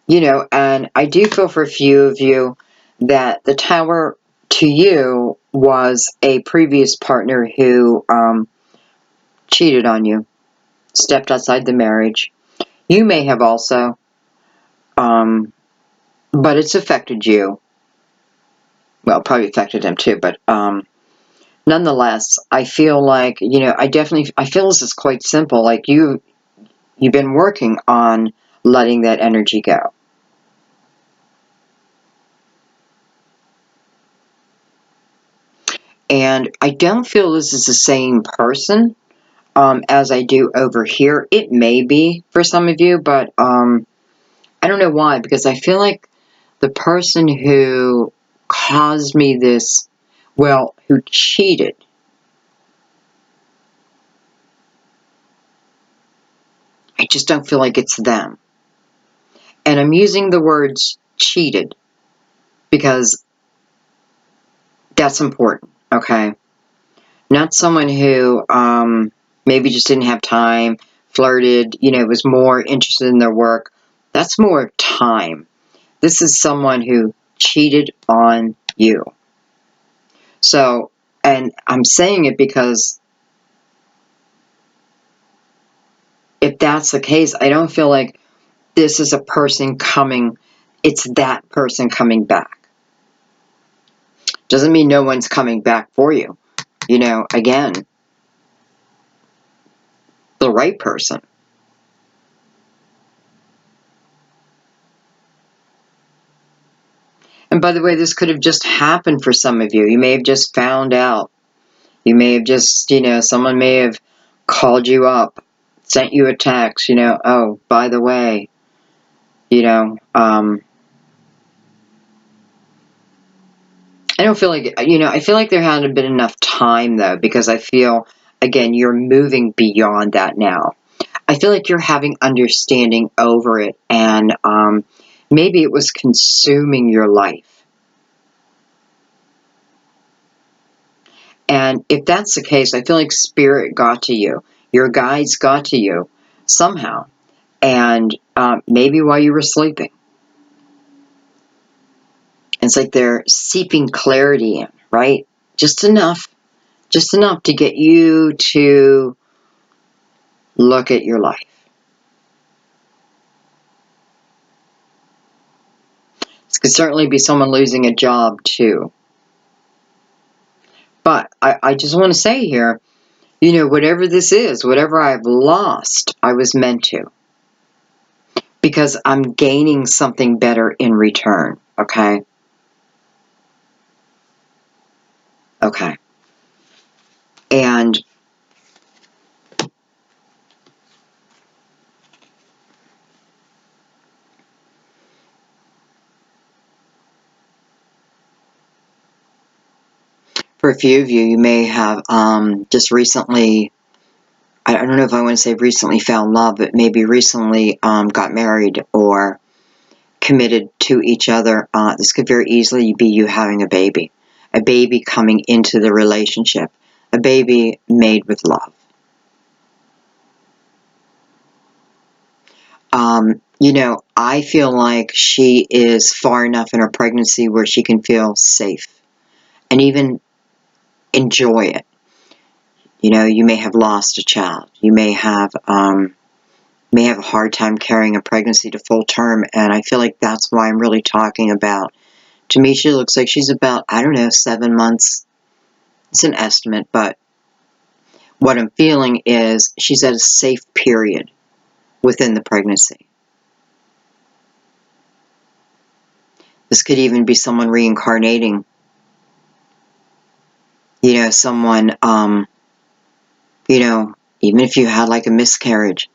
You know, and I do feel for a few of you that the Tower to you was a previous partner who cheated on you, stepped outside the marriage. You may have also, but it's affected you. Well, probably affected them too, but nonetheless, I feel like, you know, I feel this is quite simple. Like you've been working on letting that energy go. And I don't feel this is the same person. as I do over here. It may be for some of you, but I don't know why, because I feel like the person who caused me this, well, who cheated, I just don't feel like it's them. And I'm using the words cheated because that's important, okay? Not someone who maybe just didn't have time, flirted, was more interested in their work. That's more time. This is someone who cheated on you. So, and I'm saying it because if that's the case, I don't feel like this is a person coming, it's that person coming back. Doesn't mean no one's coming back for you. Again, the right person. And by the way, this could have just happened for some of you. You may have just found out. You may have just, someone may have called you up, sent you a text, oh, by the way, I don't feel like, I feel like there hadn't been enough time, though, because I feel, again, you're moving beyond that now. I feel like you're having understanding over it, and maybe it was consuming your life. And if that's the case, I feel like spirit got to you. Your guides got to you somehow, and maybe while you were sleeping. It's like they're seeping clarity in, right? Just enough to get you to look at your life. This could certainly be someone losing a job too. But I just want to say here, whatever this is, whatever I've lost, I was meant to. Because I'm gaining something better in return, okay? Okay. And for a few of you, you may have just recently, I don't know if I want to say recently found love, but maybe recently got married or committed to each other. This could very easily be you having a baby coming into the relationship, a baby made with love. I feel like she is far enough in her pregnancy where she can feel safe and even enjoy it. You may have lost a child. You may have a hard time carrying a pregnancy to full term, and I feel like that's why I'm really talking about. To me, she looks like she's about, 7 months. It's an estimate, but what I'm feeling is she's at a safe period within the pregnancy. This could even be someone reincarnating. Someone, even if you had like a miscarriage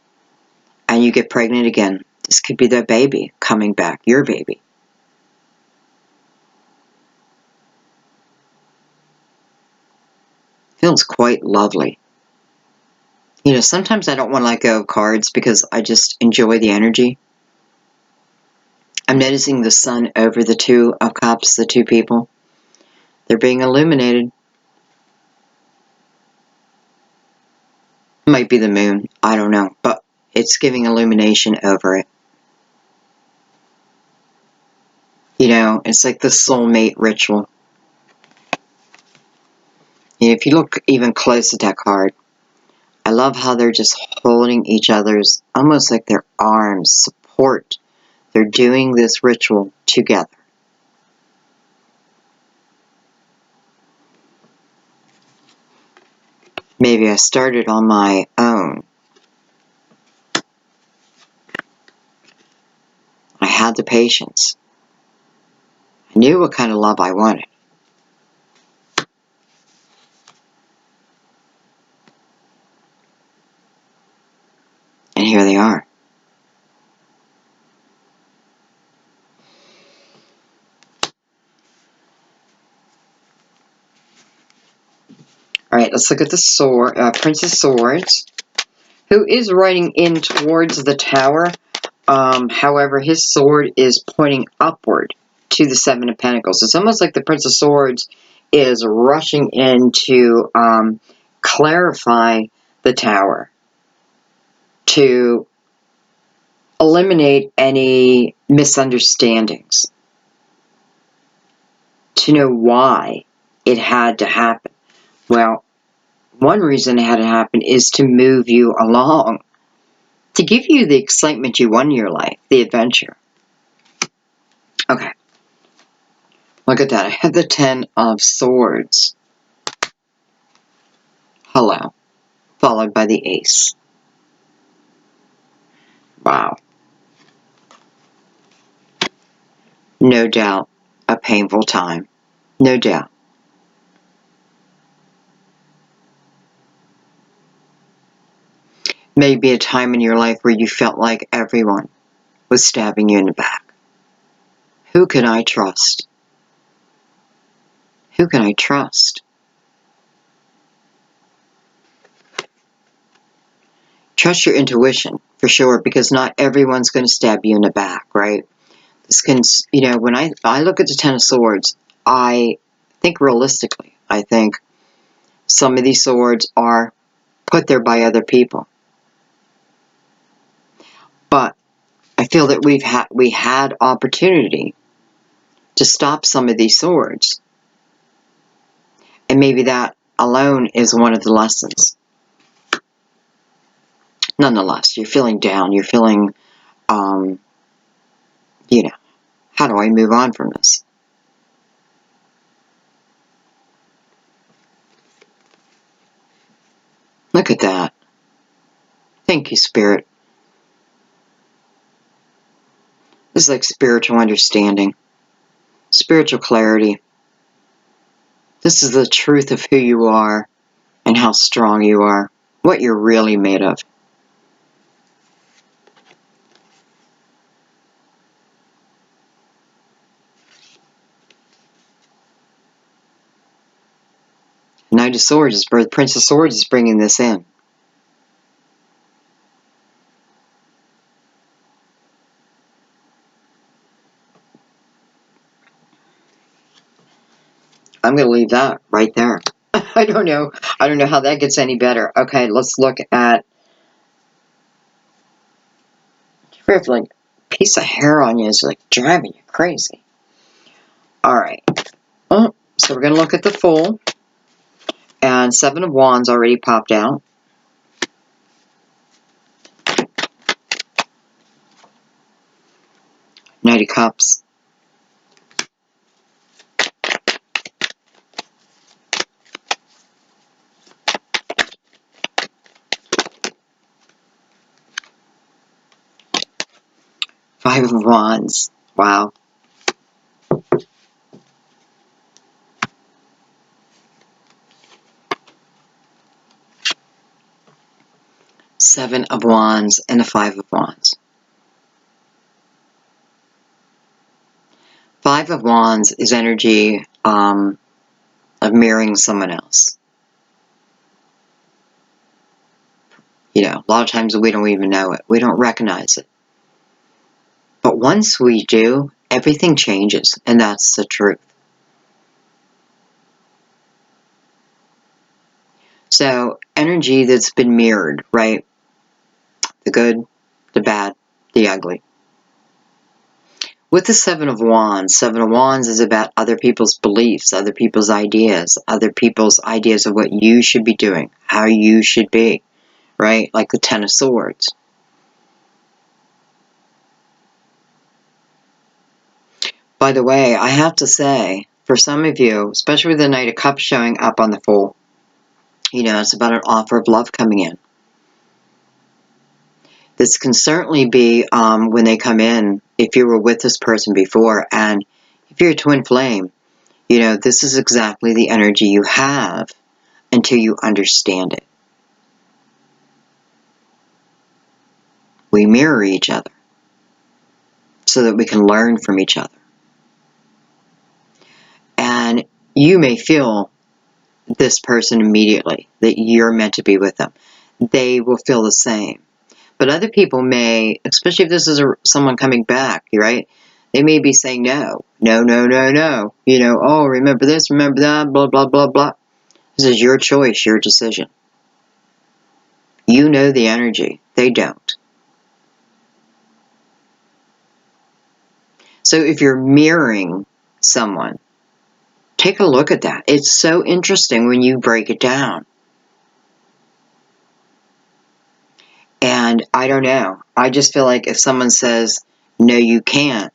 and you get pregnant again, this could be their baby coming back, your baby. Feels quite lovely. Sometimes I don't want to let go of cards because I just enjoy the energy. I'm noticing the sun over the Two of Cups, the two people. They're being illuminated. It might be the moon. I don't know. But it's giving illumination over it. It's like the soulmate ritual. If you look even close at that card, I love how they're just holding each other's, almost like their arms, support. They're doing this ritual together. Maybe I started on my own. I had the patience. I knew what kind of love I wanted. Alright, let's look at the sword, Prince of Swords, who is riding in towards the tower. However, his sword is pointing upward to the Seven of Pentacles. It's almost like the Prince of Swords is rushing in to clarify the tower, to eliminate any misunderstandings, to know why it had to happen. Well, one reason it had to happen is to move you along, to give you the excitement you want in your life, the adventure. Okay. Look at that. I have the Ten of Swords. Hello. Followed by the Ace. Wow. No doubt a painful time. No doubt. Maybe a time in your life where you felt like everyone was stabbing you in the back. Who can I trust? Who can I trust? Trust your intuition, for sure, because not everyone's going to stab you in the back, right? This can, you know, when I look at the Ten of Swords, I think realistically. I think some of these swords are put there by other people. But I feel that we had opportunity to stop some of these swords. And maybe that alone is one of the lessons. Nonetheless, you're feeling down. You're feeling, you know, how do I move on from this? Look at that. Thank you, Spirit. This is like spiritual understanding, spiritual clarity. This is the truth of who you are and how strong you are, what you're really made of. Knight of Swords, the Prince of Swords is bringing this in. I'm going to leave that right there. I don't know. I don't know how that gets any better. Okay, let's look at... You have like a piece of hair on you is like driving you crazy. Alright. Oh, so we're going to look at the Fool. And Seven of Wands already popped out. Knight of Cups. Five of Wands. Wow. Seven of Wands and a Five of Wands. Five of Wands is energy of mirroring someone else. You know, a lot of times we don't even know it. We don't recognize it. But once we do, everything changes, and that's the truth. So, energy that's been mirrored, right? The good, the bad, the ugly. With the Seven of Wands is about other people's beliefs, other people's ideas of what you should be doing, how you should be, right? Like the Ten of Swords. By the way, I have to say, for some of you, especially with the Knight of Cups showing up on the Fool, you know, it's about an offer of love coming in. This can certainly be when they come in, if you were with this person before, and if you're a twin flame, you know, this is exactly the energy you have until you understand it. We mirror each other so that we can learn from each other. And you may feel this person immediately, that you're meant to be with them. They will feel the same. But other people may, especially if this is someone coming back, right? They may be saying no, no, no, no, no. You know, oh, remember this, remember that, blah, blah, blah, blah. This is your choice, your decision. You know the energy. They don't. So if you're mirroring someone, take a look at that. It's so interesting when you break it down. And I don't know. I just feel like if someone says, no, you can't,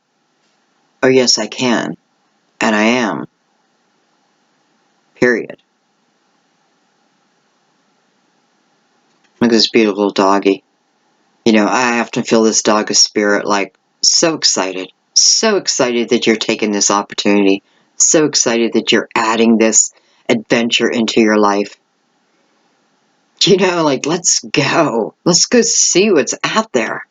oh, yes, I can. And I am. Period. Look at this beautiful little doggy. You know, I often feel this dog's spirit, like, so excited. So excited that you're taking this opportunity. So excited that you're adding this adventure into your life. You know, like, let's go. Let's go see what's out there.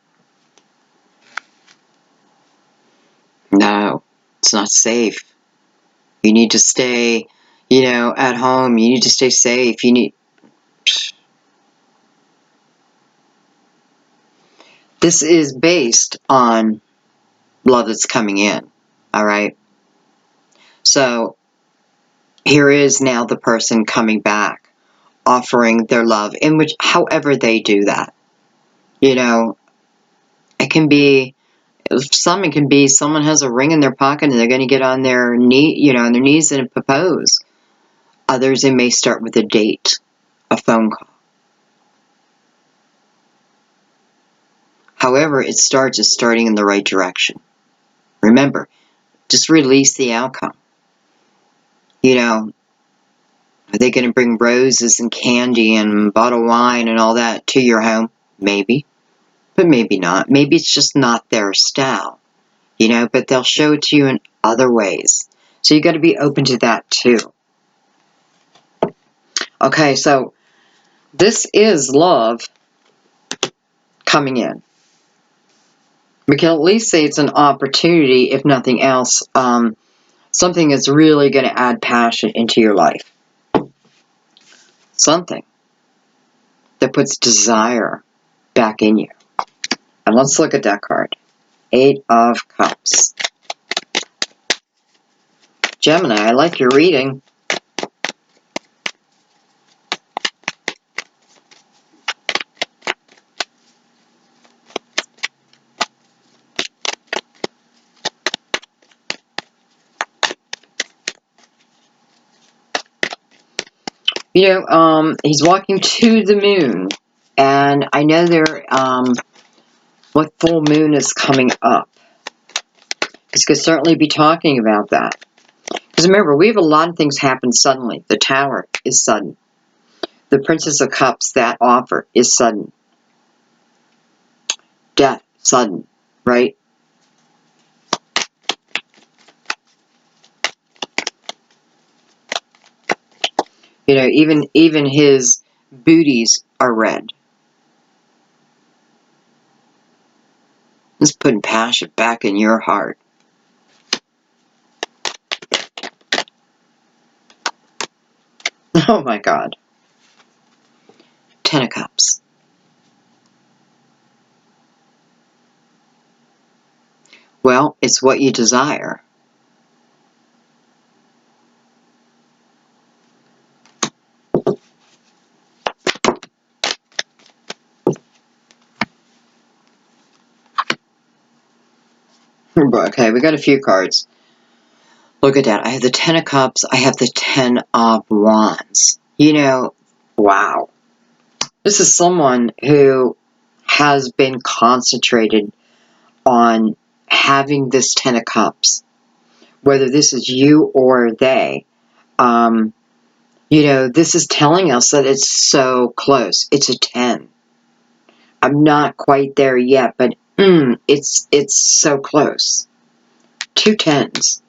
No, it's not safe. You need to stay, you know, at home. You need to stay safe. You need... This is based on love that's coming in. All right? So, here is now the person coming back, offering their love, in which, however they do that. You know, it can be... It can be someone has a ring in their pocket and they're going to get on their knee, you know, on their knees and propose. Others, it may start with a date, a phone call. However it's starting in the right direction. Remember, just release the outcome. You know, are they going to bring roses and candy and bottled wine and all that to your home? Maybe, but maybe not. Maybe it's just not their style, you know, but they'll show it to you in other ways. So you got to be open to that too. Okay, so this is love coming in. We can at least say it's an opportunity, if nothing else, something that's really going to add passion into your life. Something that puts desire back in you. And let's look at that card. 8 of Cups. Gemini, I like your reading. You know, he's walking to the moon. And I know what full moon is coming up. Because could certainly be talking about that. Because remember, we have a lot of things happen suddenly. The Tower is sudden. The Princess of Cups, that offer, is sudden. Death, sudden, right? You know, even his booties are red. It's putting passion back in your heart. Oh my God. 10 of Cups. Well, it's what you desire. Okay, we got a few cards. Look at that. I have the 10 of Cups. I have the 10 of Wands. You know, wow. This is someone who has been concentrated on having this 10 of Cups. Whether this is you or they. You know, this is telling us that it's so close. It's a 10. I'm not quite there yet, but it's so close. 2 10s.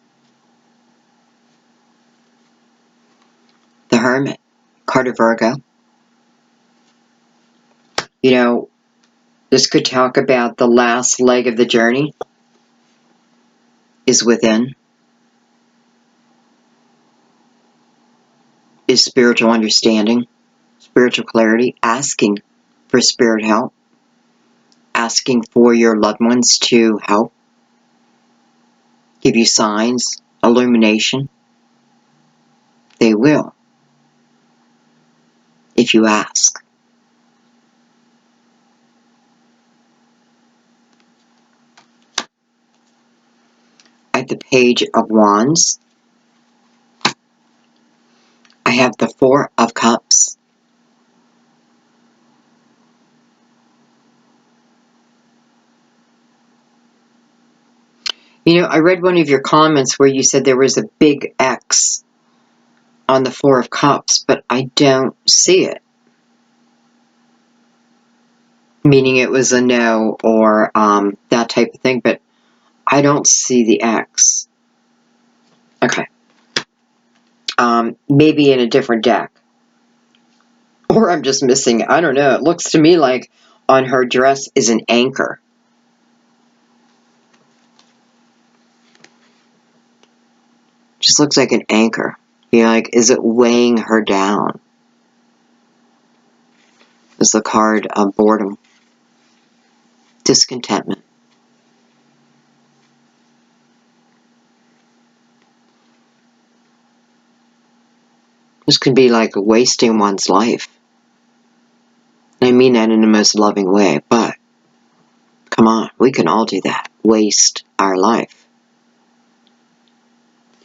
The Hermit, card of Virgo. You know, this could talk about the last leg of the journey is within. is spiritual understanding, spiritual clarity, asking for spirit help, asking for your loved ones to help, give you signs, illumination. They will, if you ask. At the Page of Wands, I have the Four of Cups. You know, I read one of your comments where you said there was a big X on the Four of Cups, but I don't see it. Meaning it was a no or that type of thing, but I don't see the X. Okay. Maybe in a different deck. Or I'm just missing, I don't know. It looks to me like on her dress is an anchor. Just looks like an anchor. You know, like, is it weighing her down? Is the card of boredom, discontentment. This could be like wasting one's life. I mean that in the most loving way, but come on, we can all do that. Waste our life.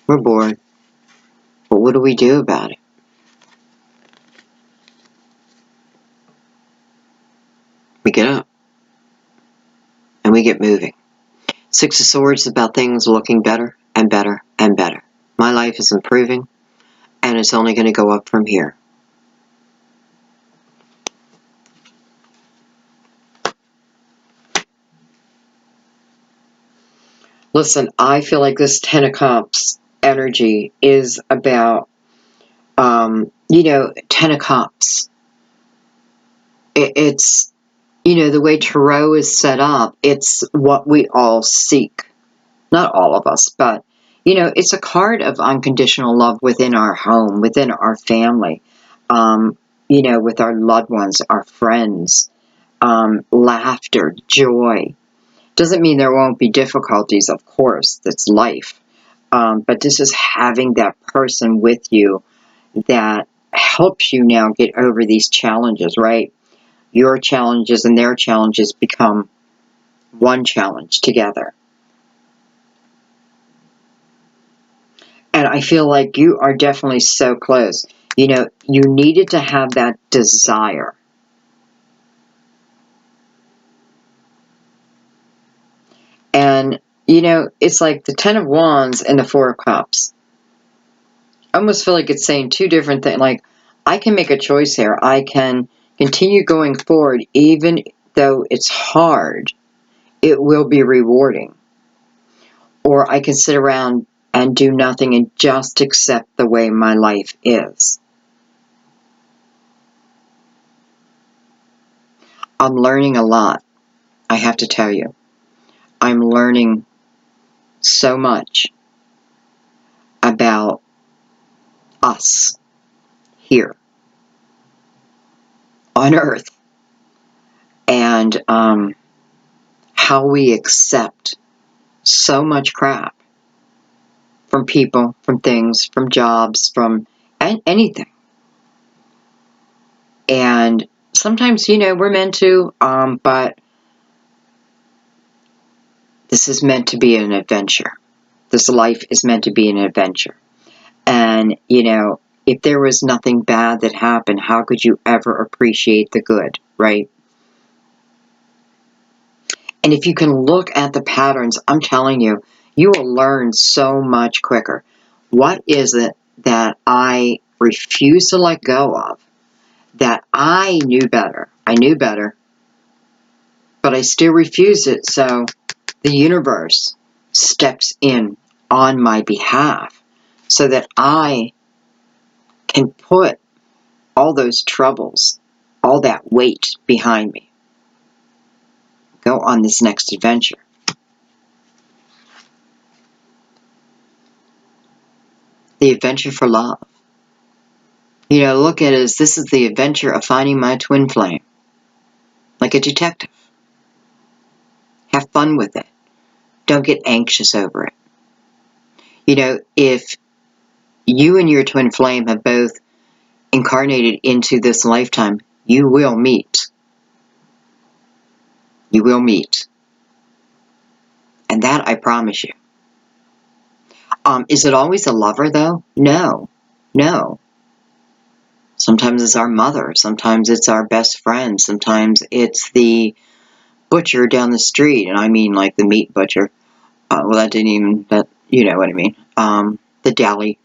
We're bored. But what do we do about it? We get up. And we get moving. Six of Swords is about things looking better and better and better. My life is improving, and it's only going to go up from here. Listen, I feel like this Ten of Cups energy is about, you know, Ten of Cups. It's, you know, the way Tarot is set up, it's what we all seek. Not all of us, but, you know, it's a card of unconditional love within our home, within our family, you know, with our loved ones, our friends, laughter, joy. Doesn't mean there won't be difficulties, of course, that's life. But this is having that person with you that helps you now get over these challenges, right? Your challenges and their challenges become one challenge together. And I feel like you are definitely so close. You know, you needed to have that desire. And, you know, it's like the Ten of Wands and the Four of Cups. I almost feel like it's saying two different things. Like, I can make a choice here. I can continue going forward, even though it's hard. It will be rewarding. Or I can sit around and do nothing and just accept the way my life is. I'm learning a lot, I have to tell you. I'm learning so much about us here on Earth and how we accept so much crap from people, from things, from jobs, from anything. And sometimes, you know, we're meant to, but this is meant to be an adventure. This life is meant to be an adventure. And, you know, if there was nothing bad that happened, how could you ever appreciate the good, right? And if you can look at the patterns, I'm telling you, you will learn so much quicker. What is it that I refuse to let go of? That I knew better. I knew better, but I still refuse it. So the universe steps in on my behalf so that I can put all those troubles, all that weight behind me. Go on this next adventure. The adventure for love. You know, look at it as this is the adventure of finding my twin flame. Like a detective. Have fun with it. Don't get anxious over it. You know, if you and your twin flame have both incarnated into this lifetime, you will meet. You will meet. And that I promise you. Is it always a lover, though? No. No. Sometimes it's our mother. Sometimes it's our best friend. Sometimes it's the butcher down the street. And I mean like the meat butcher. Well, that didn't even, that, you know what I mean. The deli.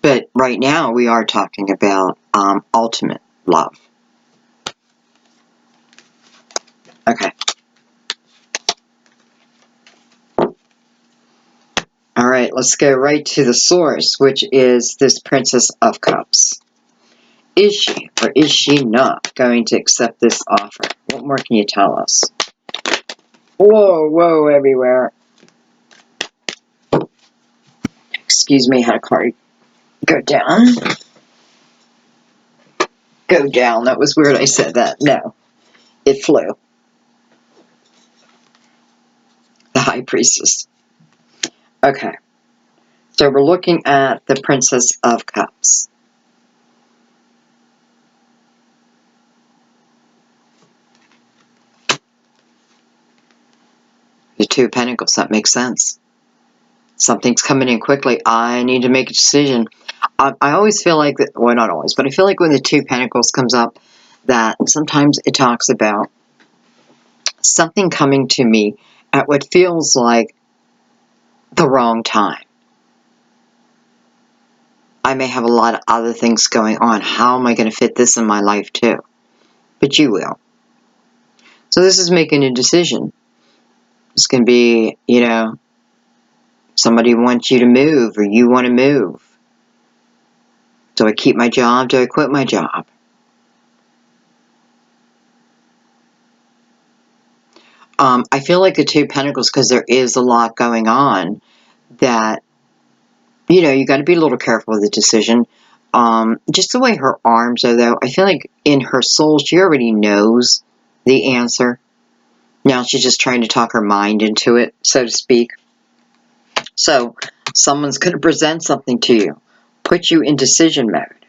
But right now we are talking about ultimate love. Okay. All right, let's go right to the source, which is this Princess of Cups. Is she or is she not going to accept this offer? What more can you tell us? Whoa, whoa, everywhere. Excuse me, had a card go down. Go down. That was weird I said that. No, it flew. The High Priestess. Okay, so we're looking at the Princess of Cups. The Two of Pentacles, that makes sense. Something's coming in quickly. I need to make a decision. I always feel like that, well, not always, but I feel like when the Two of Pentacles comes up, that sometimes it talks about something coming to me at what feels like the wrong time. I may have a lot of other things going on. How am I going to fit this in my life too? But you will. So this is making a decision. This can be, you know, somebody wants you to move or you want to move. Do I keep my job? Do I quit my job? I feel like the Two of Pentacles, because there is a lot going on, that, you know, you got to be a little careful with the decision. Just the way her arms are, though, I feel like in her soul, she already knows the answer. Now she's just trying to talk her mind into it, so to speak. So, someone's going to present something to you, put you in decision mode.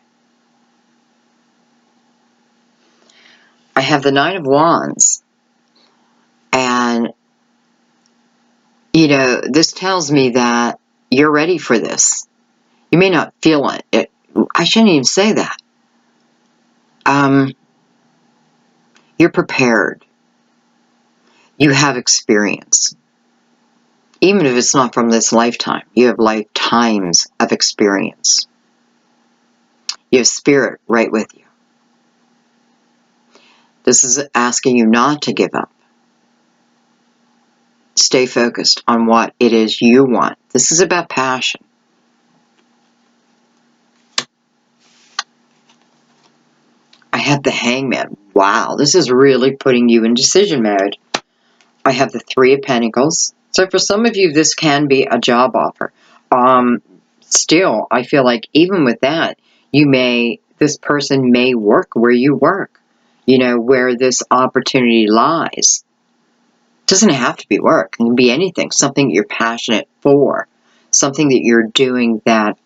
I have the Nine of Wands, and, you know, this tells me that you're ready for this. You may not feel it. I shouldn't even say that. You're prepared. You have experience. Even if it's not from this lifetime, you have lifetimes of experience. You have spirit right with you. This is asking you not to give up. Stay focused on what it is you want. This is about passion. I have the Hangman. Wow, this is really putting you in decision mode. I have the Three of Pentacles. So for some of you, this can be a job offer. Still, I feel like even with that, this person may work where you work, you know, where this opportunity lies. It doesn't have to be work. It can be anything, something that you're passionate for, something that you're doing that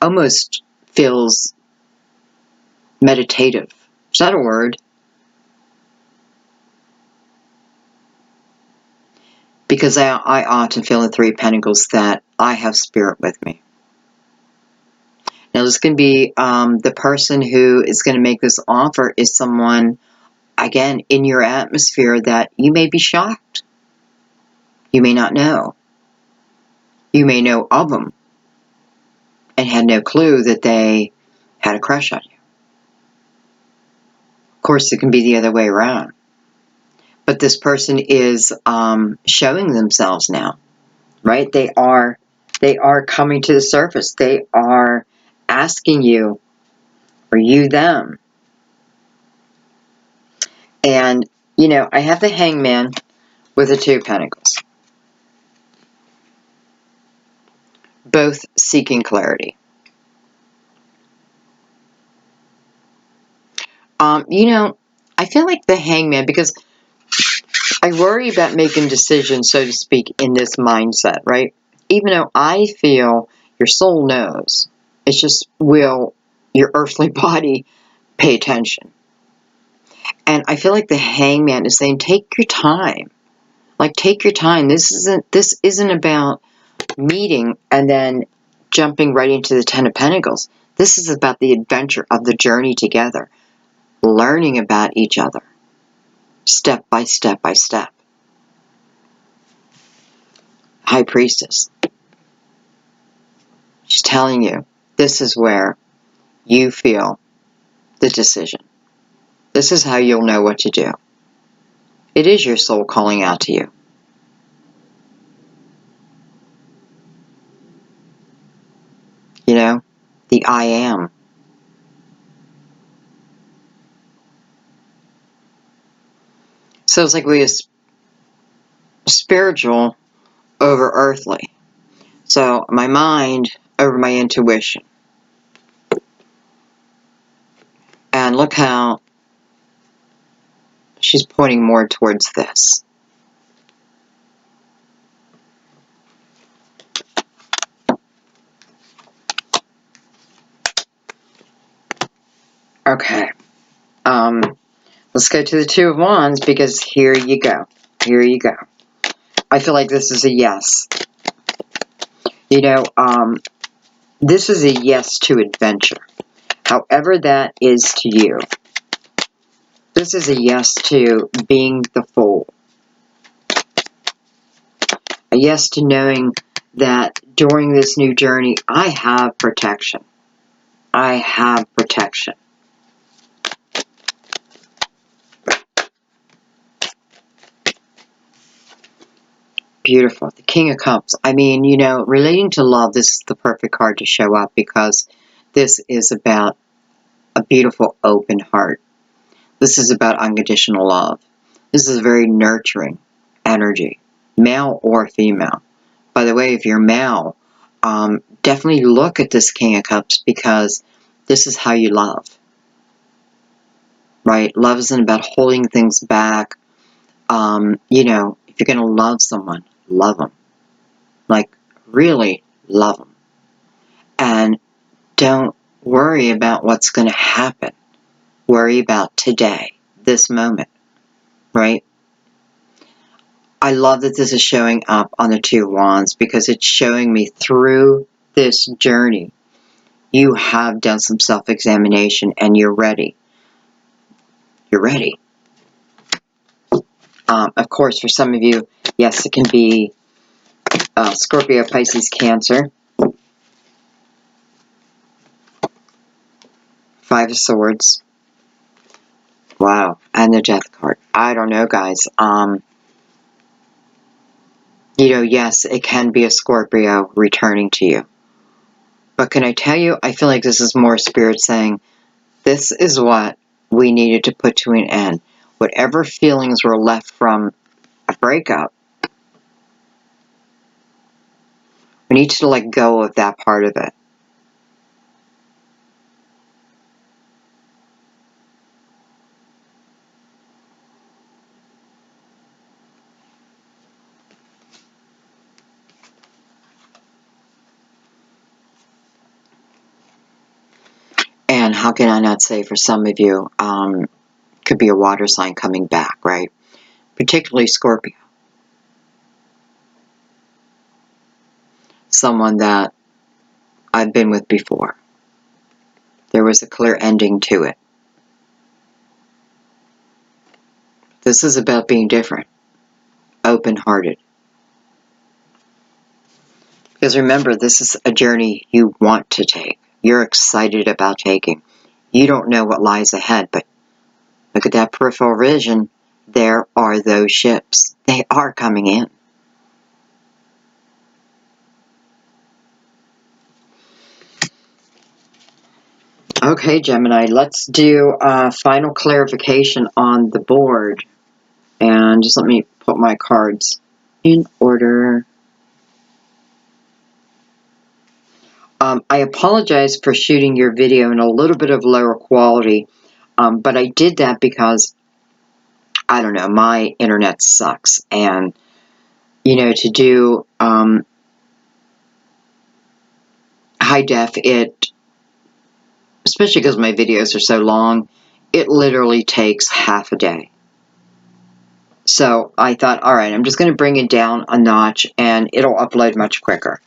almost feels meditative. Is that a word? Because I often feel in Three of Pentacles that I have spirit with me. Now, this can be the person who is going to make this offer is someone, again, in your atmosphere that you may be shocked. You may not know. You may know of them and had no clue that they had a crush on you. Of course, it can be the other way around. But this person is showing themselves now, right? They are coming to the surface. They are asking you, are you them? And, you know, I have the Hangman with the Two of Pentacles. both seeking clarity. You know, I feel like the Hangman, because I worry about making decisions, so to speak, in this mindset, right? Even though I feel your soul knows, it's just, will your earthly body pay attention? And I feel like the Hangman is saying, take your time. Like, take your time. This isn't about meeting and then jumping right into the Ten of Pentacles. This is about the adventure of the journey together, learning about each other, step by step by step. High Priestess. She's telling you, this is where you feel the decision. This is how you'll know what to do. It is your soul calling out to you. You know, the I am. So it's like we have spiritual over earthly. So my mind over my intuition. And look how she's pointing more towards this. Okay. Let's go to the Two of Wands, because here you go. Here you go. I feel like this is a yes. You know, this is a yes to adventure. However that is to you. This is a yes to being the fool. A yes to knowing that during this new journey, I have protection. I have protection. Beautiful. The King of Cups. I mean, you know, relating to love, this is the perfect card to show up, because this is about a beautiful open heart. This is about unconditional love. This is a very nurturing energy, male or female. By the way, if you're male, definitely look at this King of Cups, because this is how you love. Right? Love isn't about holding things back. You know, if you're going to love someone, love them. Like, really love them. And don't worry about what's going to happen. Worry about today, this moment, right? I love that this is showing up on the Two of Wands, because it's showing me through this journey, you have done some self-examination and you're ready. You're ready. Of course, for some of you, yes, it can be Scorpio, Pisces, Cancer. Five of Swords. Wow. And the Death card. I don't know, guys. You know, yes, it can be a Scorpio returning to you. But can I tell you, I feel like this is more Spirit saying, this is what we needed to put to an end. Whatever feelings were left from a breakup, we need to let go of that part of it. And how can I not say, for some of you, could be a water sign coming back, right? Particularly Scorpio. Someone that I've been with before. There was a clear ending to it. This is about being different. Open-hearted. Because remember, this is a journey you want to take. You're excited about taking. You don't know what lies ahead, but look at that peripheral vision. There are those ships. They are coming in. Okay, Gemini, let's do a final clarification on the board. And just let me put my cards in order. I apologize for shooting your video in a little bit of lower quality, but I did that because, I don't know, my internet sucks. And, you know, to do high def, especially because my videos are so long, it literally takes half a day. So I thought, all right, I'm just going to bring it down a notch and it'll upload much quicker.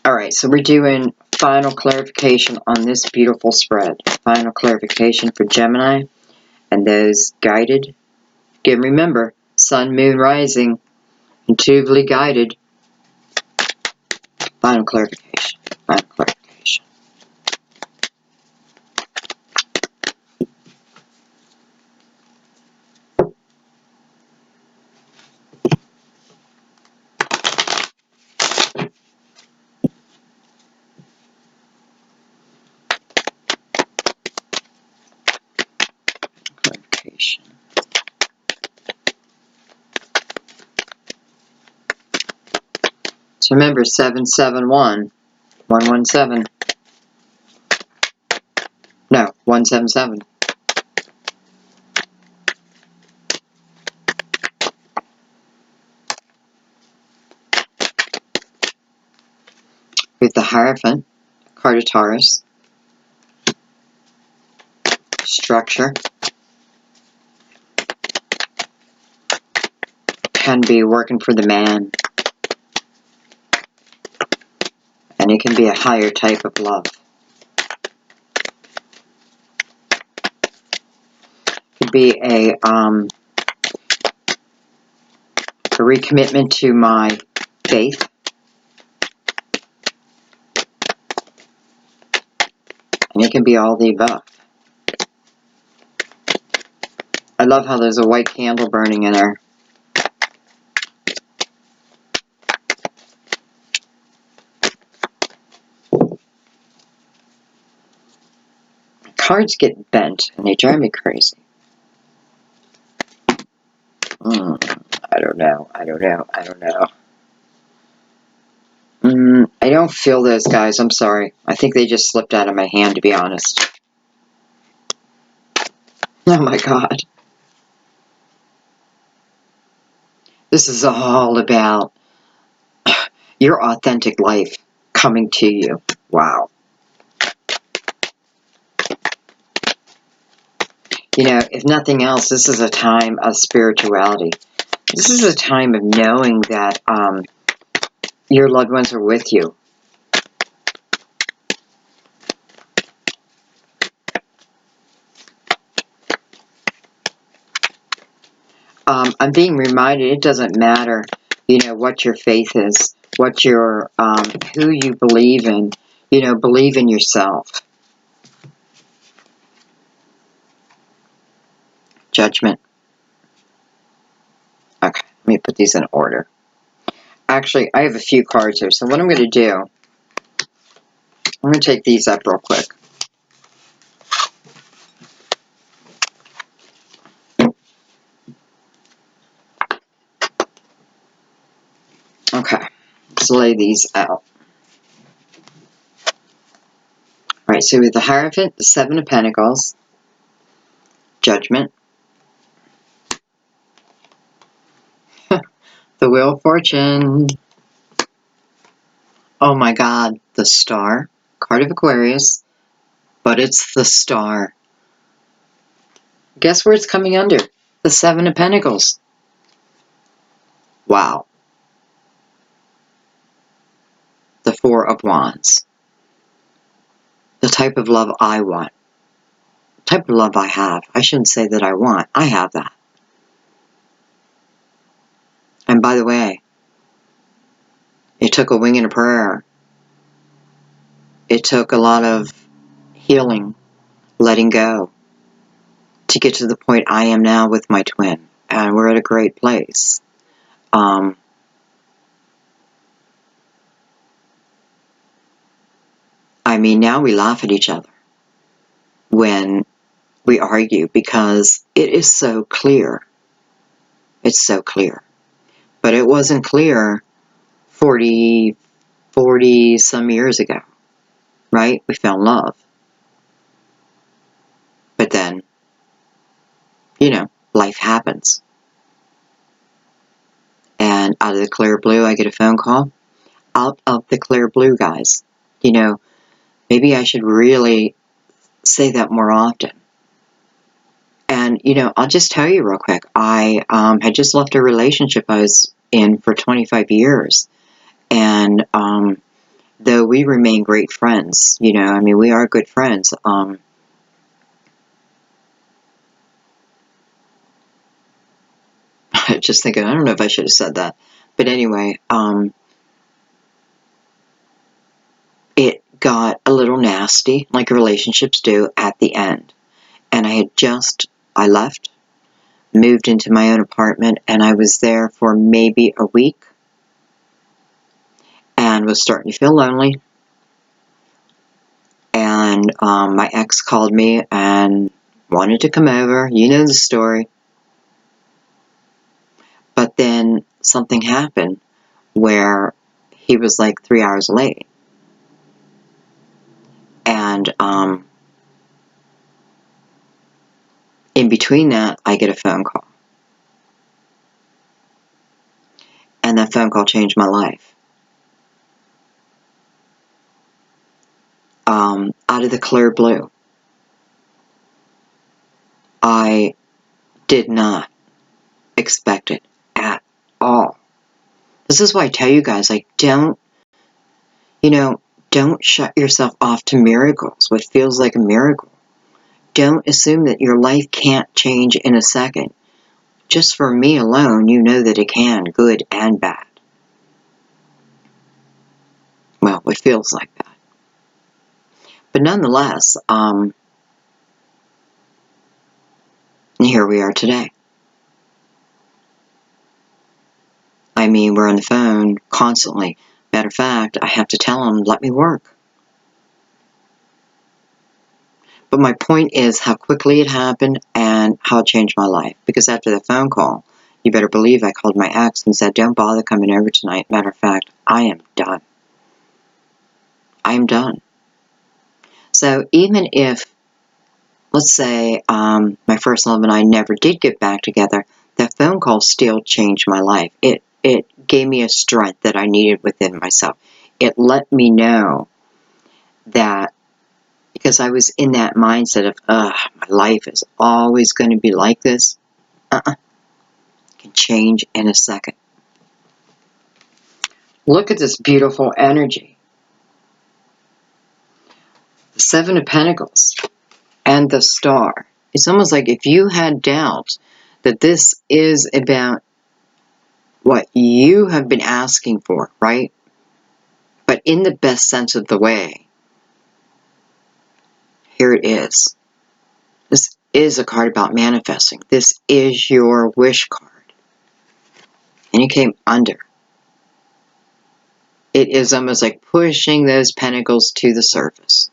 All right, so we're doing final clarification on this beautiful spread. Final clarification for Gemini and those guided. Again, remember, sun, moon, rising, intuitively guided. Final clarification. Final clarification. Clarification. So remember, 771, 117. No, 177. With the Hierophant, card of Taurus, structure, can be working for the man, and it can be a higher type of love. It could be a recommitment to my faith, and it can be all the above. I love how there's a white candle burning in there. Cards get bent, and they drive me crazy. I don't know. I don't know. I don't know. I don't feel those guys. I'm sorry. I think they just slipped out of my hand, to be honest. Oh my God. This is all about your authentic life coming to you. Wow. You know, if nothing else, this is a time of spirituality. This is a time of knowing that your loved ones are with you. I'm being reminded it doesn't matter, you know, what your faith is, what your, who you believe in, you know, believe in yourself. Judgment. Okay, let me put these in order. Actually, I have a few cards here, so what I'm going to do, I'm going to take these up real quick. Okay, let's lay these out. Alright, so with the Hierophant, the Seven of Pentacles, Judgment, the Wheel of Fortune, oh my God, the Star, card of Aquarius, but it's the Star. Guess where it's coming under? The Seven of Pentacles. Wow. The Four of Wands. The type of love I want. The type of love I have. I shouldn't say that I want. I have that. And by the way, it took a wing and a prayer. It took a lot of healing, letting go, to get to the point I am now with my twin. And we're at a great place. I mean, now we laugh at each other when we argue because it is so clear. It's so clear. But it wasn't clear 40 40 some years ago, right? We fell in love. But then, you know, life happens. And out of the clear blue, I get a phone call. Out of the clear blue, guys. You know, maybe I should really say that more often. And, you know, I'll just tell you real quick. I had just left a relationship I was in for 25 years. And though we remain great friends, you know, I mean, we are good friends. Just thinking, I don't know if I should have said that. But anyway, it got a little nasty, like relationships do, at the end. And I left, moved into my own apartment, and I was there for maybe a week and was starting to feel lonely. And my ex called me and wanted to come over. You know the story. But then something happened where he was like 3 hours late. And in between that, I get a phone call. And that phone call changed my life. Out of the clear blue. I did not expect it at all. This is why I tell you guys, like, don't shut yourself off to miracles, what feels like a miracle. Don't assume that your life can't change in a second. Just for me alone, you know that it can, good and bad. Well, it feels like that. But nonetheless, here we are today. I mean, we're on the phone constantly. Matter of fact, I have to tell him, let me work. But my point is how quickly it happened and how it changed my life. Because after the phone call, you better believe I called my ex and said, don't bother coming over tonight. Matter of fact, I am done. I am done. So even if, let's say, my first love and I never did get back together, that phone call still changed my life. It gave me a strength that I needed within myself. It let me know that, because I was in that mindset of, my life is always going to be like this. It can change in a second. Look at this beautiful energy. The Seven of Pentacles and the Star. It's almost like if you had doubt that this is about what you have been asking for, right? But in the best sense of the way, here it is. This is a card about manifesting. This is your wish card. And you came under. It is almost like pushing those pentacles to the surface.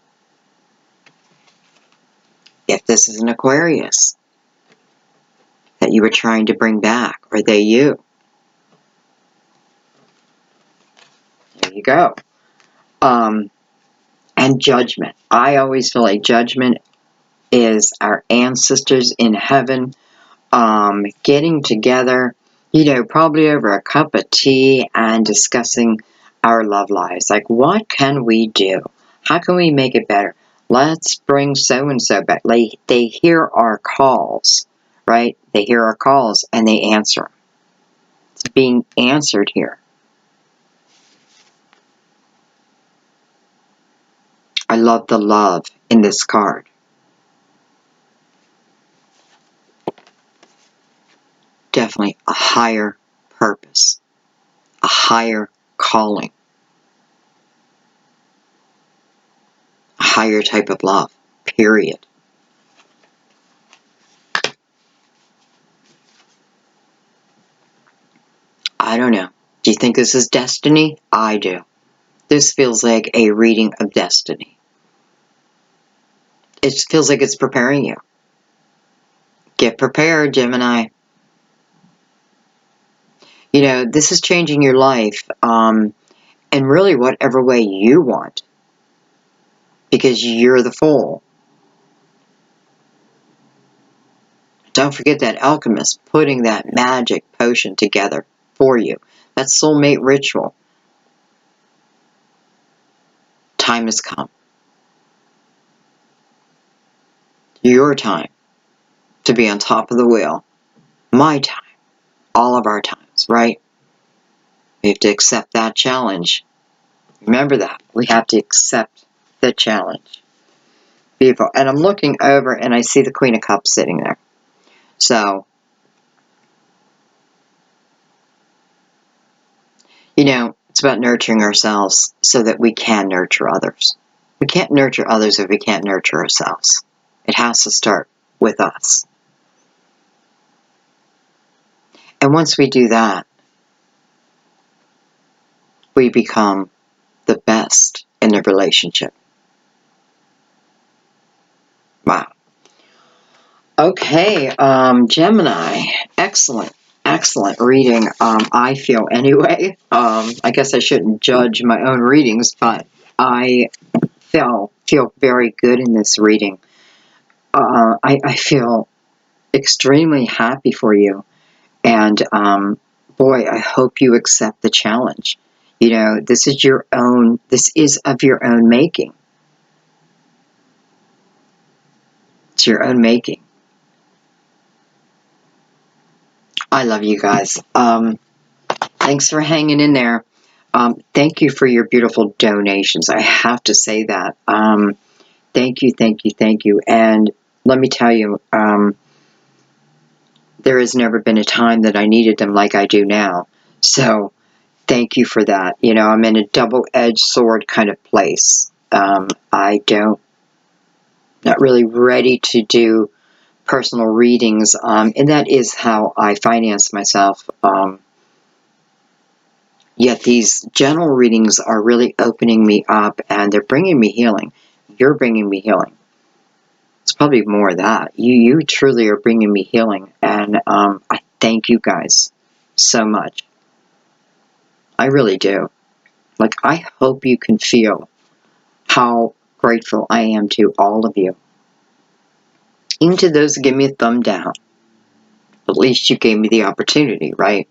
If this is an Aquarius that you were trying to bring back, or they you. There you go. And judgment. I always feel like judgment is our ancestors in heaven getting together, probably over a cup of tea and discussing our love lives. Like, what can we do? How can we make it better? Let's bring so-and-so back. They hear our calls, right? They hear our calls and they answer. It's being answered here. I love the love in this card. Definitely a higher purpose, a higher calling, a higher type of love, period. I don't know. Do you think this is destiny? I do. This feels like a reading of destiny. It feels like it's preparing you. Get prepared, Gemini. This is changing your life. And in really whatever way you want, because you're the Fool. Don't forget that alchemist putting that magic potion together for you. That soulmate ritual. Time has come. Your time to be on top of the wheel. My time. All of our times, right? We have to accept that challenge. Remember that. We have to accept the challenge. Beautiful. And I'm looking over and I see the Queen of Cups sitting there. So, you know, it's about nurturing ourselves so that we can nurture others. We can't nurture others if we can't nurture ourselves. It has to start with us. And once we do that, we become the best in the relationship. Wow. Okay, Gemini. Excellent. Excellent reading, I feel anyway. I guess I shouldn't judge my own readings, but I feel very good in this reading. I feel extremely happy for you. And boy, I hope you accept the challenge. You know, this is of your own making. It's your own making. I love you guys. Thanks for hanging in there. Thank you for your beautiful donations. I have to say that. Thank you, thank you, thank you. And let me tell you, there has never been a time that I needed them like I do now. So thank you for that. You know, I'm in a double-edged sword kind of place. Not really ready to do personal readings, and that is how I finance myself. Yet these general readings are really opening me up, and they're bringing me healing. You're bringing me healing. It's probably more of that. You truly are bringing me healing, and I thank you guys so much. I really do. Like, I hope you can feel how grateful I am to all of you. Even to those who give me a thumb down. At least you gave me the opportunity, right?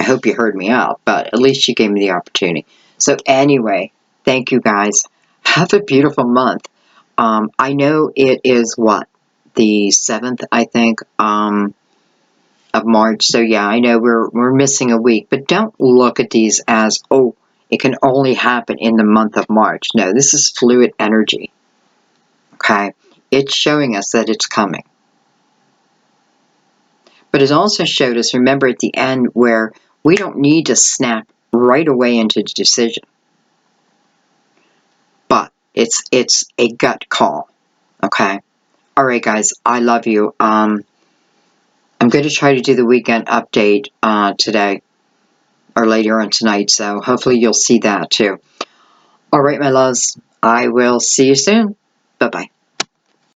I hope you heard me out, but at least you gave me the opportunity. So anyway, thank you guys. Have a beautiful month. I know it is what? The 7th, I think, of March. So yeah, I know we're missing a week, but don't look at these as, oh, it can only happen in the month of March. No, this is fluid energy. Okay? It's showing us that it's coming. But it also showed us, remember at the end, where we don't need to snap right away into the decision. But it's a gut call. Okay? Alright guys, I love you. I'm going to try to do the weekend update today. Or later on tonight, so hopefully you'll see that too. Alright my loves, I will see you soon. Bye-bye.